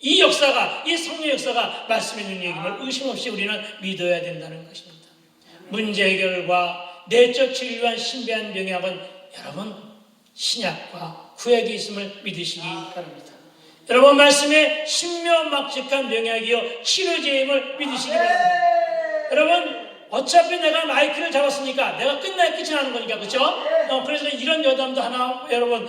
이 역사가, 이 성령 역사가 말씀의 능력임을 의심 없이 우리는 믿어야 된다는 것입니다. 문제 해결과 내적 치유를 위한 신비한 병약은 여러분 신약과 구약이 있음을 믿으시기 바랍니다. 여러분 말씀에 신묘막측한 병약이요 치료제임을 믿으시기 바랍니다. 여러분 어차피 내가 마이크를 잡았으니까 내가 끝나야 끝이 나는 거니까, 그렇죠? 그래서 이런 여담도 하나 여러분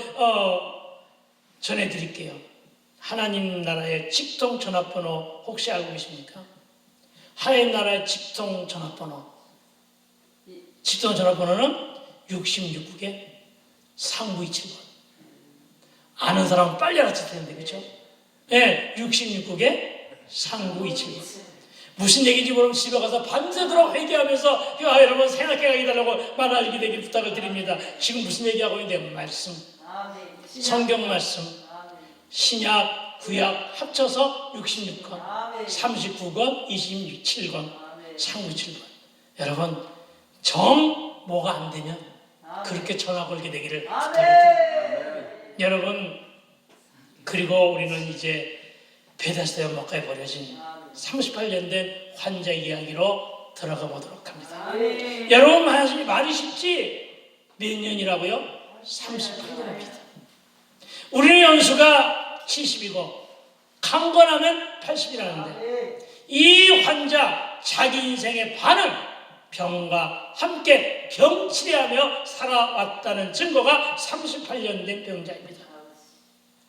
전해드릴게요. 하나님 나라의 직통 전화번호 혹시 알고 계십니까? 하나님 나라의 직통 전화번호는 66국에 3927번. 아는 사람은 빨리 알았을 텐데, 그렇죠? 네, 66국에 3927번. 무슨 얘기인지 모르면 집에 가서 밤새도록 회개하면서 여러분 생각해 가게 달라고 말하게 되길 부탁을 드립니다. 지금 무슨 얘기하고 있는데 말씀, 성경 말씀, 신약, 구약 합쳐서 66권, 39권, 27권, 3927권. 여러분 정 뭐가 안 되면 그렇게 전화 걸게 되기를 부탁을 드립니다. 여러분 그리고 우리는 이제 베다스다 연못가에 버려진 38년 된 환자 이야기로 들어가 보도록 합니다. 여러분 말이 쉽지? 몇 년이라고요? 38년입니다. 우리의 연수가 70이고 강건하면 80이라는데 이 환자 자기 인생의 반은 병과 함께 병치레하며 살아왔다는 증거가 38년 된 병자입니다.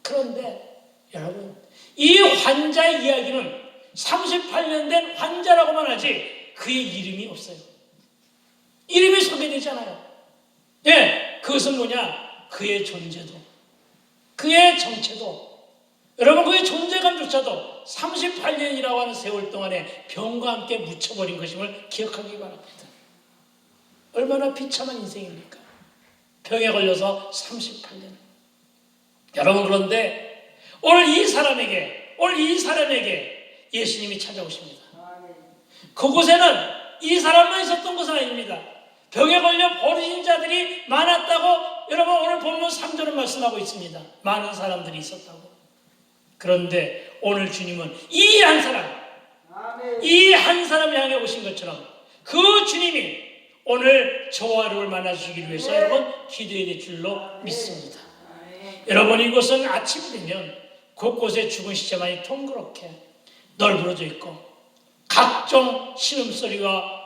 그런데 여러분 이 환자의 이야기는 38년 된 환자라고만 하지 그의 이름이 없어요. 이름이 소개되잖아요. 예, 그것은 뭐냐? 그의 존재도, 그의 정체도, 여러분 그의 존재감조차도 38년이라고 하는 세월 동안에 병과 함께 묻혀버린 것임을 기억하기 바랍니다. 얼마나 비참한 인생입니까? 병에 걸려서 38년. 여러분 그런데 오늘 이 사람에게 예수님이 찾아오십니다. 그곳에는 이 사람만 있었던 것은 아닙니다. 병에 걸려 버리신 자들이 많았다고 여러분 오늘 본문 3절은 말씀하고 있습니다. 많은 사람들이 있었다고. 그런데 오늘 주님은 이 한 사람을 향해 오신 것처럼 그 주님이 오늘 저와 여러분을 만나주시기 위해서 여러분 기도해야 될 줄로 믿습니다. 여러분 이곳은 아침이 되면 곳곳에 죽은 시체만이 통그렇게 널브러져 있고 각종 신음소리와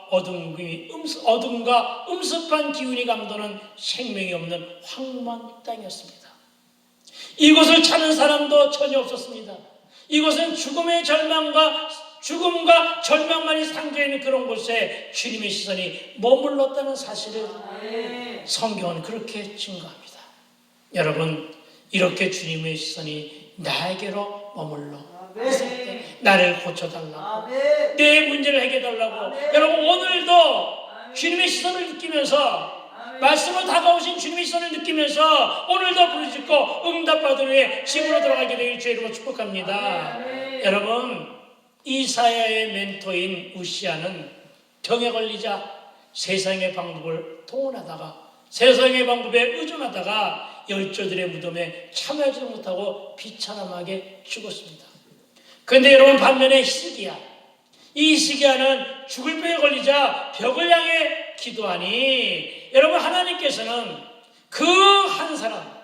어둠과 음습한 기운이 감도는 생명이 없는 황무한 땅이었습니다. 이곳을 찾는 사람도 전혀 없었습니다. 이곳은 죽음과 절망만이 상주해있는 그런 곳에 주님의 시선이 머물렀다는 사실을 성경은 그렇게 증거합니다. 여러분 이렇게 주님의 시선이 나에게로 머물러 있을 때 나를 고쳐달라고, 내 문제를 해결해달라고, 여러분 오늘도 주님의 시선을 느끼면서 말씀으로 다가오신 주님의 시선을 느끼면서 오늘도 부르짖고 응답받은 후에 집으로 돌아가게 되길 주의 이름으로 축복합니다. 여러분 이사야의 멘토인 우시아는 병에 걸리자 세상의 방법을 동원하다가 세상의 방법에 의존하다가 열조들의 무덤에 참여하지도 못하고 비참하게 죽었습니다. 그런데 여러분 반면에 이 히스기야는 죽을 병에 걸리자 벽을 향해 기도하니 여러분 하나님께서는 그 한 사람,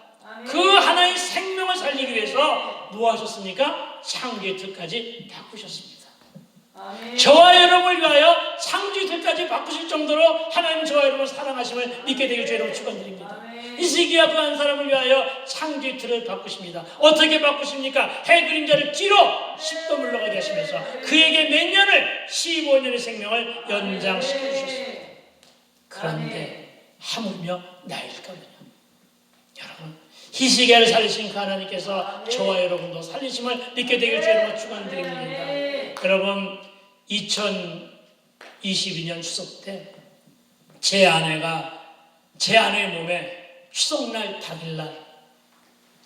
그 하나의 생명을 살리기 위해서 뭐 하셨습니까? 창조의 틀까지 바꾸셨습니다. 저와 여러분을 위하여 창조의 틀까지 바꾸실 정도로 하나님 저와 여러분을 사랑하심을 믿게 되길 주의 이름으로 축원드립니다. 히스기야 그 한 사람을 위하여 창조의 틀을 바꾸십니다. 어떻게 바꾸십니까? 해 그림자를 뒤로 10도 물러가게 하시면서 그에게 몇 년을 15년의 생명을 연장시켜 주셨습니다. 그런데 하물며 나일까요? 여러분 히스기야를 살리신 그 하나님께서 저와 여러분도 살리심을 믿게 되길 주의 이름으로 축원드립니다. 여러분 2022년 추석 때 제 아내의 몸에 추석날 당일날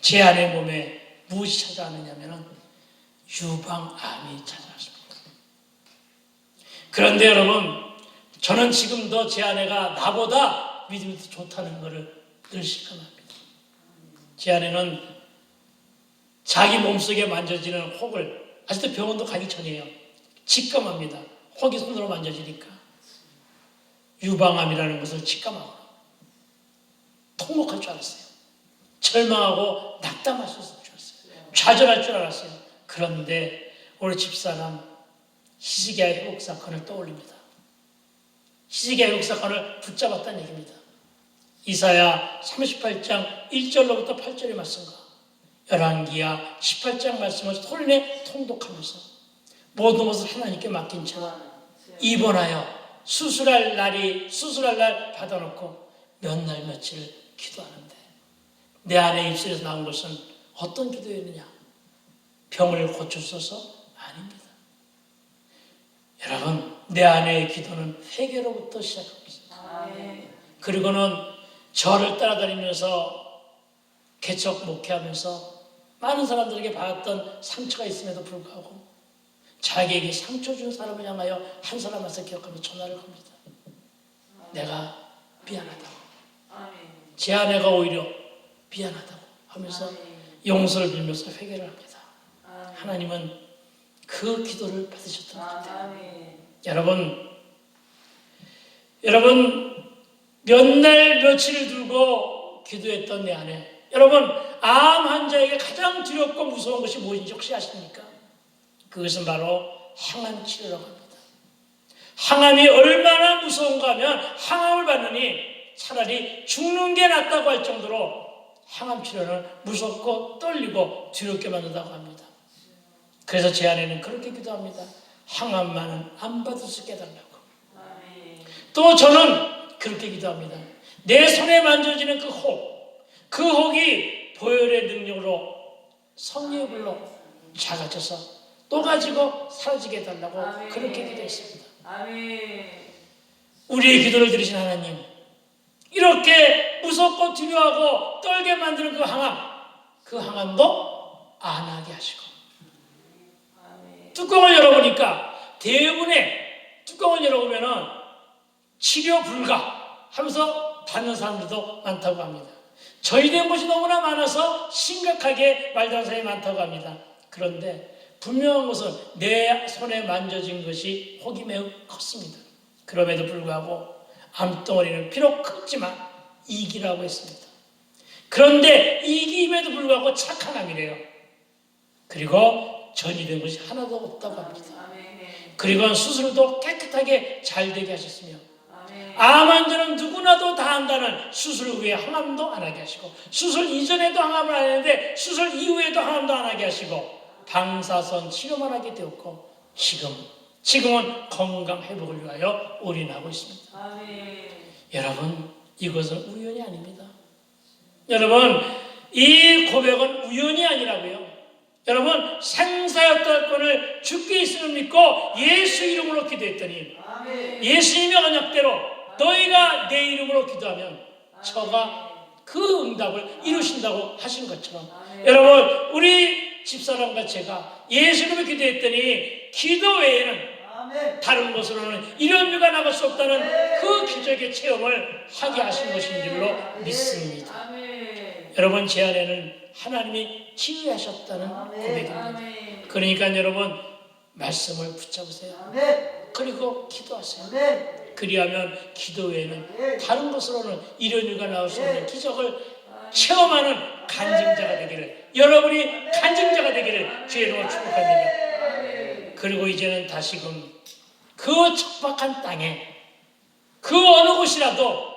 제 아내 몸에 무엇이 찾아왔느냐면 유방암이 찾아왔습니다. 그런데 여러분, 저는 지금도 제 아내가 나보다 믿음이 더 좋다는 것을 늘 실감합니다. 제 아내는 자기 몸속에 만져지는 혹을 아직도 병원도 가기 전이에요. 직감합니다. 혹이 손으로 만져지니까 유방암이라는 것을 직감하고 통곡할 줄 알았어요. 절망하고 낙담할 수 있을 줄 알았어요. 좌절할 줄 알았어요. 그런데 우리 집사람 히스기야 회복 사건을 떠올립니다. 히스기야 회복 사건을 붙잡았다는 얘기입니다. 이사야 38장 1절로부터 8절의 말씀과 열왕기야 18장 말씀을 소리내 통독하면서 모든 것을 하나님께 맡긴 채 입원하여 수술할 날 받아놓고 몇 날 며칠 기도하는데 내 아내 입술에서 나온 것은 어떤 기도였느냐? 병을 고쳐서서 아닙니다. 여러분, 내 아내의 기도는 회개로부터 시작하고 있습니다. 그리고는 저를 따라다니면서 개척 목회하면서 많은 사람들에게 받았던 상처가 있음에도 불구하고 자기에게 상처 준 사람을 향하여 한 사람에서 기억하며 전화를 겁니다. 내가 미안하다고. 제 아내가 오히려 미안하다고 하면서 용서를 빌면서 회개를 합니다. 하나님은 그 기도를 받으셨던 겁니다. 여러분 몇 날 며칠을 두고 기도했던 내 아내, 여러분 암 환자에게 가장 두렵고 무서운 것이 무엇인지 혹시 아십니까? 그것은 바로 항암 치료라고 합니다. 항암이 얼마나 무서운가 하면 항암을 받느니 차라리 죽는 게 낫다고 할 정도로 항암 치료는 무섭고 떨리고 두렵게 만든다고 합니다. 그래서 제 아내는 그렇게 기도합니다. 항암만은 안 받을 수 있게 해달라고. 또 저는 그렇게 기도합니다. 내 손에 만져지는 그 혹이 보혈의 능력으로 성령의 불로 작아져서 또 가지고 사라지게 해달라고 그렇게 기도했습니다. 우리의 기도를 들으신 하나님, 이렇게 무섭고 두려워하고 떨게 만드는 그 항암도 안 하게 하시고, 뚜껑을 열어보니까 대부분의 뚜껑을 열어보면은 치료 불가 하면서 받는 사람들도 많다고 합니다. 저희된 것이 너무나 많아서 심각하게 말다는 사람이 많다고 합니다. 그런데 분명한 것은 내 손에 만져진 것이 혹이 매우 컸습니다. 그럼에도 불구하고 암덩어리는 비록 컸지만 이기라고 했습니다. 그런데 이기임에도 불구하고 착한 암이래요. 그리고 전이 된 것이 하나도 없다고 합니다. 그리고 수술도 깨끗하게 잘 되게 하셨으며 암 환자는 누구나도 다 한다는 수술 후에 항암도 안 하게 하시고, 수술 이전에도 항암을 안 했는데 수술 이후에도 항암도 안 하게 하시고, 방사선 치료만 하게 되었고 지금은 건강 회복을 위하여 올인하고 있습니다. 여러분, 이것은 우연이 아닙니다. 여러분, 이 고백은 우연이 아니라고요. 여러분, 생사였던 건을 주께 있음을 믿고 예수 이름으로 기도했더니 예수님의 언약대로 너희가 내 이름으로 기도하면 저가 그 응답을 이루신다고 하신 것처럼, 여러분, 우리 집사람과 제가 예수 이름으로 기도했더니 기도 외에는 다른 곳으로는 이런 유가 나갈 수 없다는 그 기적의 체험을 하게 하신 것인 줄로 믿습니다. 여러분, 제 안에는 하나님이 치유하셨다는 고백입니다. 그러니까 여러분, 말씀을 붙잡으세요. 그리고 기도하세요. 그리하면 기도 외에는 다른 것으로는 이런 일가 나올 수 없는 기적을 체험하는 간증자가 되기를, 여러분이 간증자가 되기를 주의 이름으로 축복합니다. 그리고 이제는 다시금 그 척박한 땅에 그 어느 곳이라도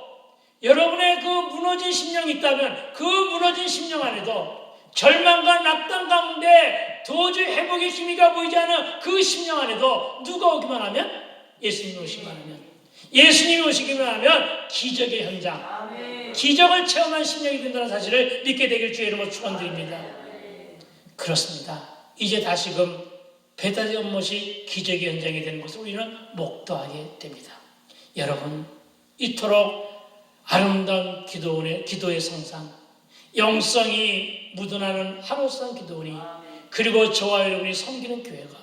여러분의 그 무너진 심령이 있다면 그 무너진 심령 안에도 절망과 낙담 가운데 도저히 회복의 힘이가 보이지 않은 그 심령 안에도 누가 오기만 하면, 예수님이 오시기만 하면, 예수님이 오시기만 하면 기적의 현장, 기적을 체험한 심령이 된다는 사실을 믿게 되길 주의 이름으로 축원드립니다. 그렇습니다. 이제 다시금 배타지 연못이 기적의 현장이 되는 것을 우리는 목도하게 됩니다. 여러분, 이토록 아름다운 기도의 성상, 영성이 묻어나는 한옥산 기도원이 그리고 저와 여러분이 섬기는 교회가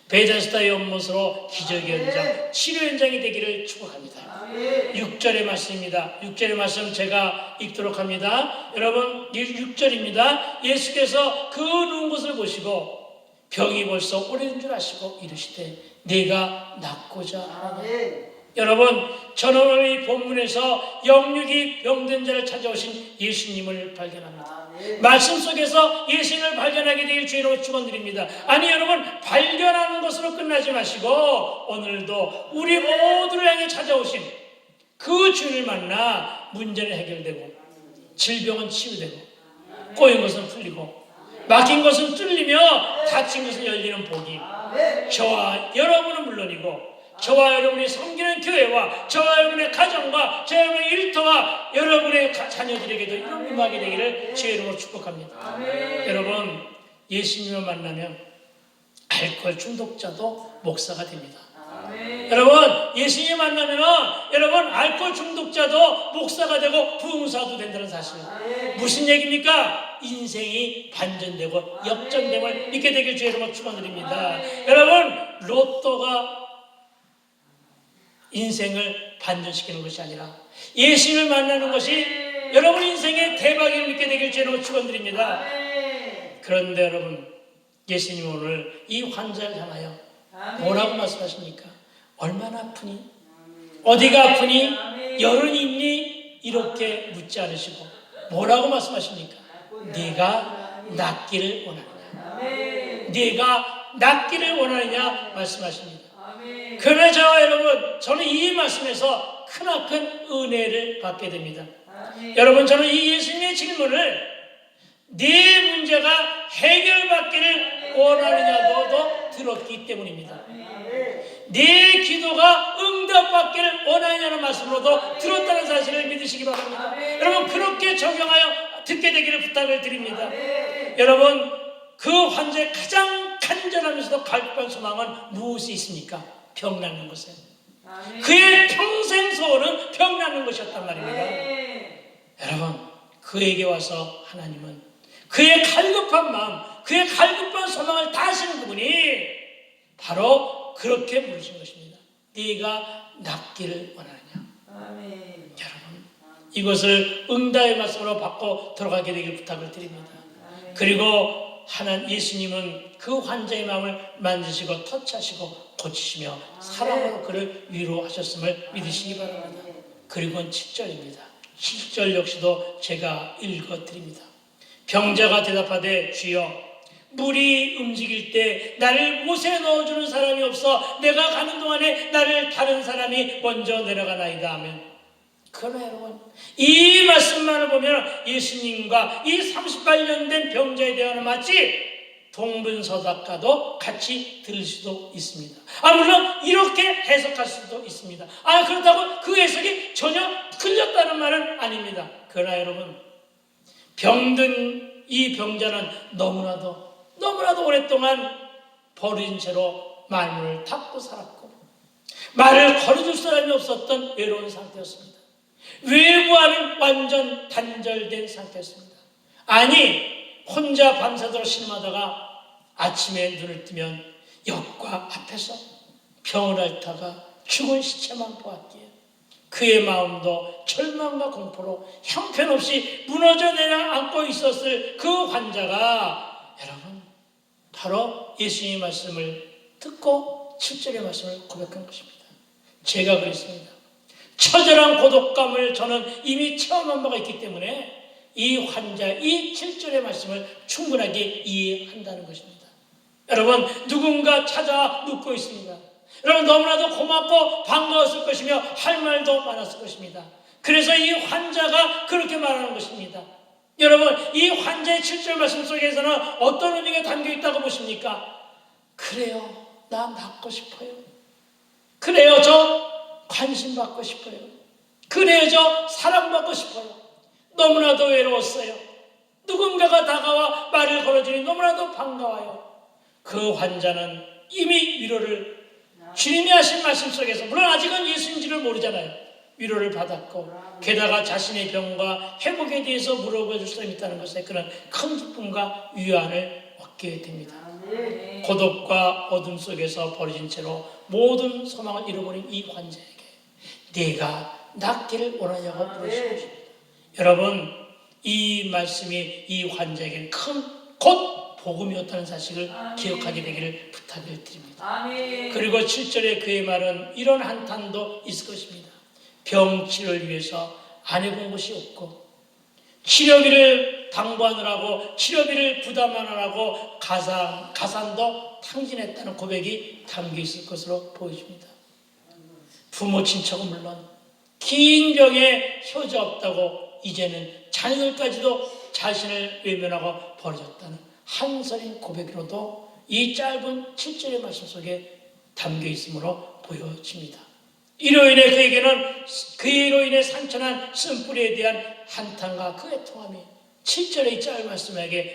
베데스다 연못으로 기적의 현장, 치료 현장이 되기를 축복합니다. 6절의 말씀입니다. 6절의 말씀 제가 읽도록 합니다. 여러분 6절입니다. 예수께서 그 누운 것을 보시고 병이 벌써 오래된 줄 아시고 이르시되 내가 낫고자 하느냐. 여러분 저는 오늘 이 본문에서 영육이 병든 자를 찾아오신 예수님을 발견합니다. 말씀 속에서 예수님을 발견하게 되길 주의로 축원드립니다. 아니 여러분 발견하는 것으로 끝나지 마시고 오늘도 우리 모두를 향해 찾아오신 그 주를 만나 문제는 해결되고 질병은 치유되고 꼬인 것은 풀리고 막힌 것은 뚫리며 닫힌 것은 열리는 복이 저와 여러분은 물론이고 저와 여러분이 섬기는 교회와 저와 여러분의 가정과 저와 여러분의 일터와 여러분의 자녀들에게도 이런 임하게 되기를 주의 이름으로 축복합니다. 여러분 예수님을 만나면 알코올 중독자도 목사가 됩니다. 여러분 예수님 만나면 여러분 알코올 중독자도 목사가 되고 부흥사도 된다는 사실. 무슨 얘기입니까? 인생이 반전되고 역전됨을 믿게 되길 주의 이름으로 축원드립니다. 여러분 로또가 인생을 반전시키는 것이 아니라 예수님을 만나는 것이 여러분 인생의 대박을 믿게 되길 주로 축원드립니다. 그런데 여러분 예수님 오늘 이 환자를 향하여 뭐라고 말씀하십니까? 얼마나 아프니? 어디가 아프니? 열은 있니? 이렇게 묻지 않으시고 뭐라고 말씀하십니까? 네가 낫기를 원하느냐? 네가 낫기를 원하느냐 말씀하십니다. 그러나 저와 여러분 저는 이 말씀에서 크나큰 은혜를 받게 됩니다. 여러분 저는 이 예수님의 질문을 네 문제가 해결받기를 원하느냐고도 들었기 때문입니다. 네 기도가 응답받기를 원하느냐는 말씀으로도 들었다는 사실을 믿으시기 바랍니다. 여러분 그렇게 적용하여 듣게 되기를 부탁을 드립니다. 여러분 그 환자의 가장 간절하면서도 갈급한 소망은 무엇이 있습니까? 병 낫는 것에 그의 평생 소원은 병 낫는 것이었단 말입니다. 여러분 그에게 와서 하나님은 그의 갈급한 마음 그의 갈급한 소망을 다 아시는 그분이 바로 그렇게 물으신 것입니다. 네가 낫기를 원하느냐? 여러분 이것을 응답의 말씀으로 받고 들어가게 되길 부탁을 드립니다. 그리고 예수님은 그 환자의 마음을 만지시고 터치하시고 고치시며 사랑으로 그를 위로하셨음을 믿으시기 바랍니다. 그리고 7절입니다. 7절 역시도 제가 읽어드립니다. 병자가 대답하되 주여 물이 움직일 때 나를 못에 넣어주는 사람이 없어 내가 가는 동안에 나를 다른 사람이 먼저 내려가나이다 하면 그러나 여러분 이 말씀만을 보면 예수님과 이 38년 된 병자에 대하는 마치 동분서답과도 같이 들을 수도 있습니다. 물론 이렇게 해석할 수도 있습니다. 그렇다고 그 해석이 전혀 틀렸다는 말은 아닙니다. 그러나 여러분 병든 이 병자는 너무나도 오랫동안 버린 채로 말문을 닫고 살았고 말을 걸어줄 사람이 없었던 외로운 상태였습니다. 외부와는 완전 단절된 상태였습니다. 혼자 밤새도록 신음하다가 아침에 눈을 뜨면 역과 앞에서 병을 앓다가 죽은 시체만 보았기에 그의 마음도 절망과 공포로 형편없이 무너져 내려앉고 있었을 그 환자가 여러분 바로 예수님의 말씀을 듣고 7절의 말씀을 고백한 것입니다. 제가 그랬습니다. 처절한 고독감을 저는 이미 체험한 바가 있기 때문에 이 환자, 이 7절의 말씀을 충분하게 이해한다는 것입니다. 여러분, 누군가 찾아 묻고 있습니다. 여러분, 너무나도 고맙고 반가웠을 것이며 할 말도 많았을 것입니다. 그래서 이 환자가 그렇게 말하는 것입니다. 여러분, 이 환자의 7절 말씀 속에서는 어떤 의미가 담겨 있다고 보십니까? 그래요, 나 낫고 싶어요. 그래요, 저 관심 받고 싶어요. 그래요, 저 사랑받고 싶어요. 너무나도 외로웠어요. 누군가가 다가와 말을 걸어주니 너무나도 반가워요. 그 환자는 이미 위로를 주님이 하신 말씀 속에서 물론 아직은 예수인지를 모르잖아요. 위로를 받았고 게다가 자신의 병과 회복에 대해서 물어봐 줄 사람이 있다는 것에 그런 큰 기쁨과 위안을 얻게 됩니다. 아멘. 고독과 어둠 속에서 버려진 채로 모든 소망을 잃어버린 이 환자에게 네가 낫기를 원하냐고 물으십니다. 여러분, 이 말씀이 이 환자에게는 곧 복음이었다는 사실을 기억하게 되기를 부탁을 드립니다. 아멘. 그리고 7절에 그의 말은 이런 한탄도 있을 것입니다. 병 치료를 위해서 안 해본 것이 없고 치료비를 당부하느라고 치료비를 부담하느라고 가산도 탕진했다는 고백이 담겨 있을 것으로 보여집니다. 부모 친척은 물론 긴 병에 효자 없다고 이제는 자녀들까지도 자신을 외면하고 버려졌다는 한서린 고백으로도 이 짧은 7절의 말씀 속에 담겨 있음으로 보여집니다. 이로 인해 그로 인해 상처난 쓴뿌리에 대한 한탄과 그 애통함이 7절의 이 짧은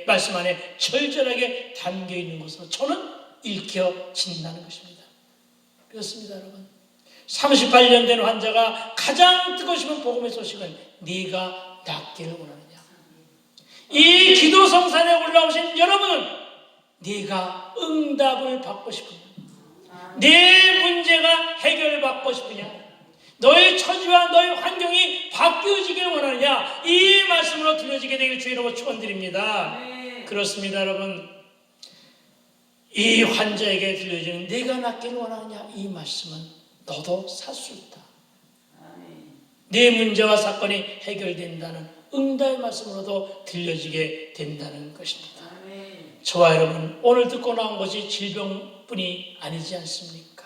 말씀 안에 절절하게 담겨 있는 것으로 저는 읽혀진다는 것입니다. 그렇습니다, 여러분. 38년 된 환자가 가장 듣고 싶은 복음의 소식은 네가 낫기를 원하느냐. 이 기도 성산에 올라오신 여러분은 네가 응답을 받고 싶으냐, 내 문제가 해결받고 싶으냐, 너의 처지와 너의 환경이 바뀌어지길 원하느냐, 이 말씀으로 들려지게 되길 주의 이름으로 축원드립니다. 그렇습니다, 여러분. 이 환자에게 들려지는 네가 낫기를 원하느냐, 이 말씀은 너도 살 수 있다. 내 문제와 사건이 해결된다는 응답의 말씀으로도 들려지게 된다는 것입니다. 저와 여러분, 오늘 듣고 나온 것이 질병뿐이 아니지 않습니까?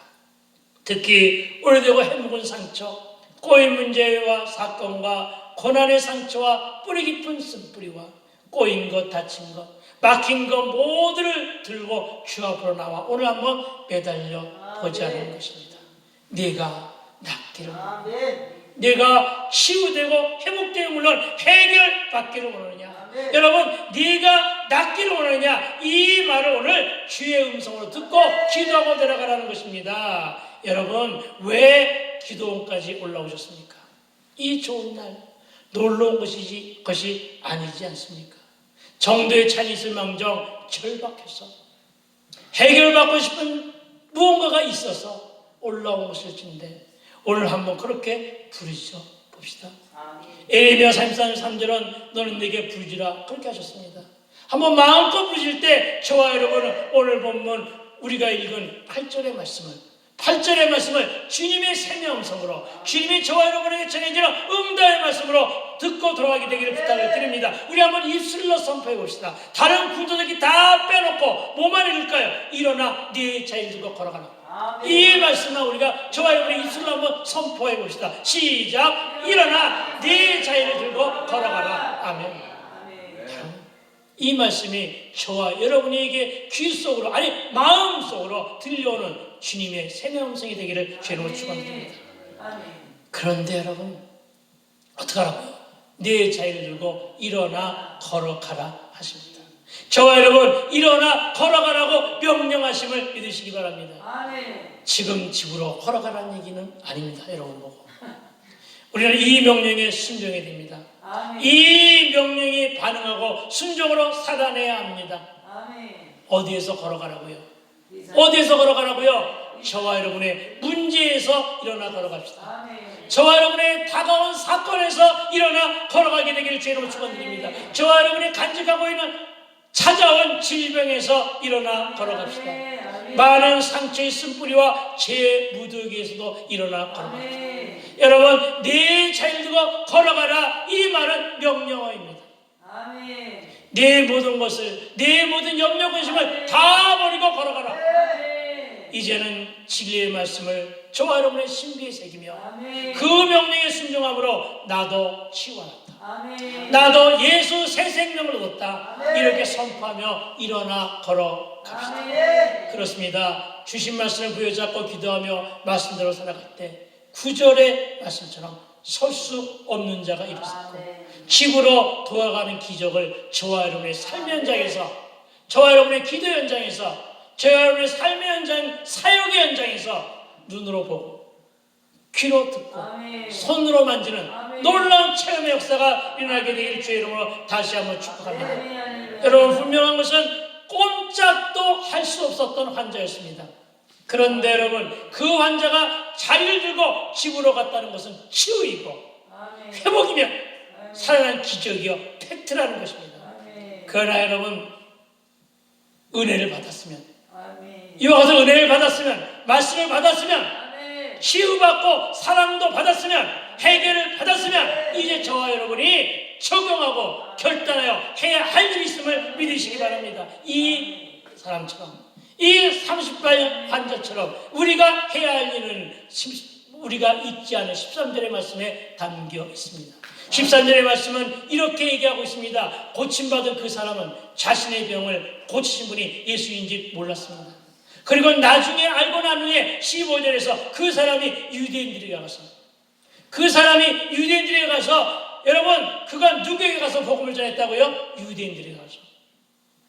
특히 오래되고 해묵은 상처, 꼬인 문제와 사건과 고난의 상처와 뿌리 깊은 쓴뿌리와 꼬인 것, 다친 것, 막힌 것 모두를 들고 주 앞으로 나와 오늘 한번 매달려 보자는 것입니다. 네가 낫기를 원하느냐, 네가 치유되고 회복되고 물론 해결받기를 원하느냐, 여러분, 네가 낫기를 원하느냐, 이 말을 오늘 주의 음성으로 듣고 기도하고 내려가라는 것입니다. 여러분, 왜 기도원까지 올라오셨습니까? 이 좋은 날 놀러 온 것이 아니지 않습니까? 정도의 찬이 있을 망정 절박해서 해결받고 싶은 무언가가 있어서 올라온 것일진데 오늘 한번 그렇게 부르시죠. 봅시다. 에레미야 33장 3절은 너는 내게 부르지라 그렇게 하셨습니다. 한번 마음껏 부르실 때 저와 여러분은 오늘 본문 우리가 읽은 8절의 말씀을 주님의 생명성으로 주님이 저와 여러분에게 전해지는 응답의 말씀으로 듣고 돌아가게 되기를 부탁을 드립니다. 우리 한번 입술로 선포해 봅시다. 다른 구조적이 다 빼놓고 뭐만 읽을까요? 일어나 네 자리를 들고 걸어가라. 이 말씀을 우리가 저와 여러분의 입술로 한번 선포해 봅시다. 시작. 일어나 네 자리를 들고 걸어가라. 아멘. 이 말씀이 저와 여러분에게 귀 속으로, 아니 마음 속으로 들려오는 주님의 생명성이 되기를 주님으로 축원드립니다. 그런데 여러분, 어떡하라고요? 네 자리를 들고 일어나 걸어가라 하십니다. 저와 여러분, 일어나 걸어가라고 명령하심을 믿으시기 바랍니다. 지금 집으로 걸어가라는 얘기는 아닙니다. 여러분 보고 우리는 이 명령에 순종해야 됩니다. 이 명령이 반응하고 순종으로 살아내야 합니다. 어디에서 걸어가라고요? 어디에서 걸어가라고요? 저와 여러분의 문제에서 일어나 걸어갑시다. 저와 여러분의 다가온 사건에서 일어나 걸어가게 되기를 주님으로 축원드립니다. 저와 여러분이 간직하고 있는 찾아온 질병에서 일어나 걸어갑시다. 많은 상처의 쓴뿌리와 죄의 무더기에서도 일어나 걸어갑시다. 여러분, 네 자리를 두고 걸어가라, 이 말은 명령어입니다. 내 모든 것을, 내 모든 염려 근심을 다 버리고 걸어가라. 이제는 진리의 말씀을 저와 여러분의 신비에 새기며 그 명령에 순종함으로 나도 치유받았다. 나도 예수 새 생명을 얻었다. 이렇게 선포하며 일어나 걸어갑시다. 그렇습니다. 주신 말씀을 부여잡고 기도하며 말씀대로 살아갈 때 9절의 말씀처럼 설 수 없는 자가 일어섰고 집으로 돌아가는 기적을 저와 여러분의 삶의 현장에서, 저와 여러분의 기도 현장에서, 저와 여러분의 삶의 현장, 사역의 현장에서 눈으로 보고 귀로 듣고 아멘. 손으로 만지는 아멘. 놀라운 체험의 역사가 일어나게 되기를 주의 이름으로 다시 한번 축복합니다. 아멘. 여러분, 분명한 것은 꼼짝도 할 수 없었던 환자였습니다. 그런데 여러분, 그 환자가 자리를 들고 집으로 갔다는 것은 치유이고 아멘. 회복이며 아멘. 살아난 기적이요 팩트라는 것입니다. 아멘. 그러나 여러분, 은혜를 받았으면, 아멘. 이와 같은 은혜를 받았으면, 말씀을 받았으면, 아멘. 치유받고 사랑도 받았으면, 해결을 받았으면, 이제 저와 여러분이 적용하고 결단하여 해야 할 일이 있음을 믿으시기 바랍니다. 이 사람처럼, 이 38년 환자처럼 우리가 해야 할 일은 우리가 잊지 않은 13절의 말씀에 담겨 있습니다. 13절의 말씀은 이렇게 얘기하고 있습니다. 고침받은 그 사람은 자신의 병을 고치신 분이 예수인지 몰랐습니다. 그리고 나중에 알고 난 후에 15절에서 그 사람이 유대인들에게 가서 여러분, 그가 누구에게 가서 복음을 전했다고요? 유대인들에게 가서.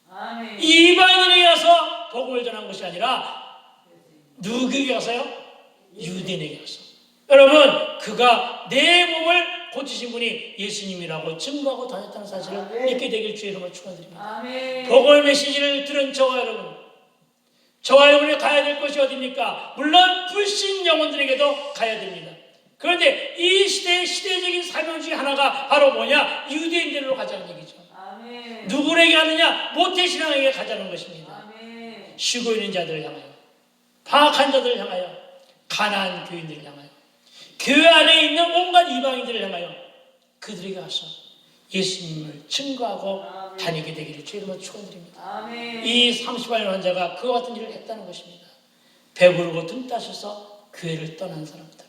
아멘. 이방인에게 가서 복음을 전한 것이 아니라 누구에게 가서요? 유대인에게 가서. 여러분, 그가 내 몸을 고치신 분이 예수님이라고 증거하고 다녔다는 사실을 믿게 되길 주의 이름으로 축원드립니다. 아멘. 복음의 메시지를 들은 저와 여러분이 가야 될 것이 어디입니까? 물론 불신 영혼들에게도 가야 됩니다. 그런데 이 시대의 시대적인 사명 중에 하나가 바로 뭐냐? 유대인들로 가자는 얘기죠. 아멘. 누구에게 가느냐? 모태신앙에게 가자는 것입니다. 아멘. 쉬고 있는 자들을 향하여, 방학한 자들을 향하여, 가난한 교인들을 향하여, 교회 안에 있는 온갖 이방인들을 향하여 그들에게 가서 예수님을 증거하고 다니게 되기를 주의 이름으로 축원드립니다. 아멘. 이 38년 환자가 그와 같은 일을 했다는 것입니다. 배부르고 등 따셔서 교회를 떠난 사람들,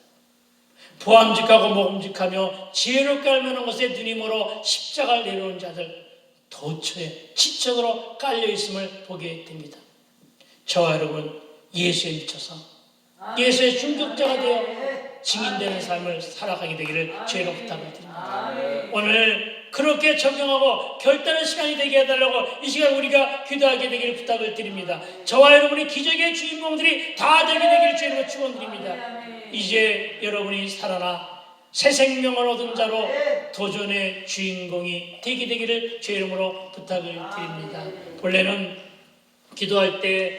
보암직하고 먹음직하며 지혜롭게 할 만한 것에 눈이 멀어 십자가를 내려온 자들, 도처에 지천으로 깔려있음을 보게 됩니다. 저와 여러분, 예수에 미쳐서 예수의 중독자가 되어 증인되는 삶을 살아가게 되기를 주의로 부탁을 드립니다. 오늘 그렇게 적용하고 결단의 시간이 되게 해달라고 이 시간 우리가 기도하게 되기를 부탁을 드립니다. 저와 여러분이 기적의 주인공들이 다 되게 되기를 주의로 축원드립니다. 이제 여러분이 살아나 새 생명을 얻은 자로 도전의 주인공이 되게 되기를 주의 이름으로 부탁을 드립니다. 본래는 기도할 때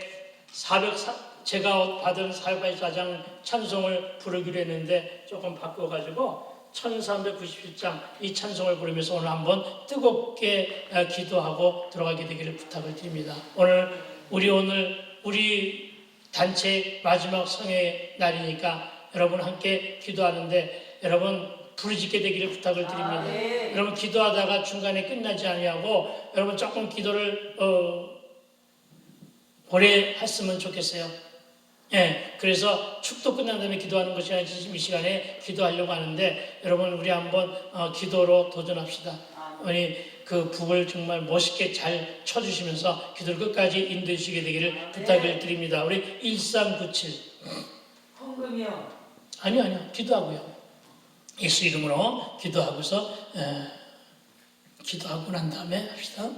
제가 받은 484장 찬송을 부르기로 했는데 조금 바꿔가지고 1397장 이 찬송을 부르면서 오늘 한번 뜨겁게 기도하고 들어가게 되기를 부탁을 드립니다. 우리 단체 마지막 성회 날이니까 여러분 함께 기도하는데 여러분 부르짖게 되기를 부탁을 드립니다. 여러분 기도하다가 중간에 끝나지 아니하고 여러분 조금 기도를 오래 했으면 좋겠어요. 예, 그래서 축도 끝난 다음에 기도하는 것이 아니라 지금 이 시간에 기도하려고 하는데 여러분 우리 한번 기도로 도전합시다. 우리 그 북을 정말 멋있게 잘 쳐주시면서 기도를 끝까지 인도해 주시게 되기를 부탁을 드립니다. 우리 1397 헌금이요. 아니요 기도하고요. 예수 이름으로 기도하고서 기도하고 난 다음에 합시다.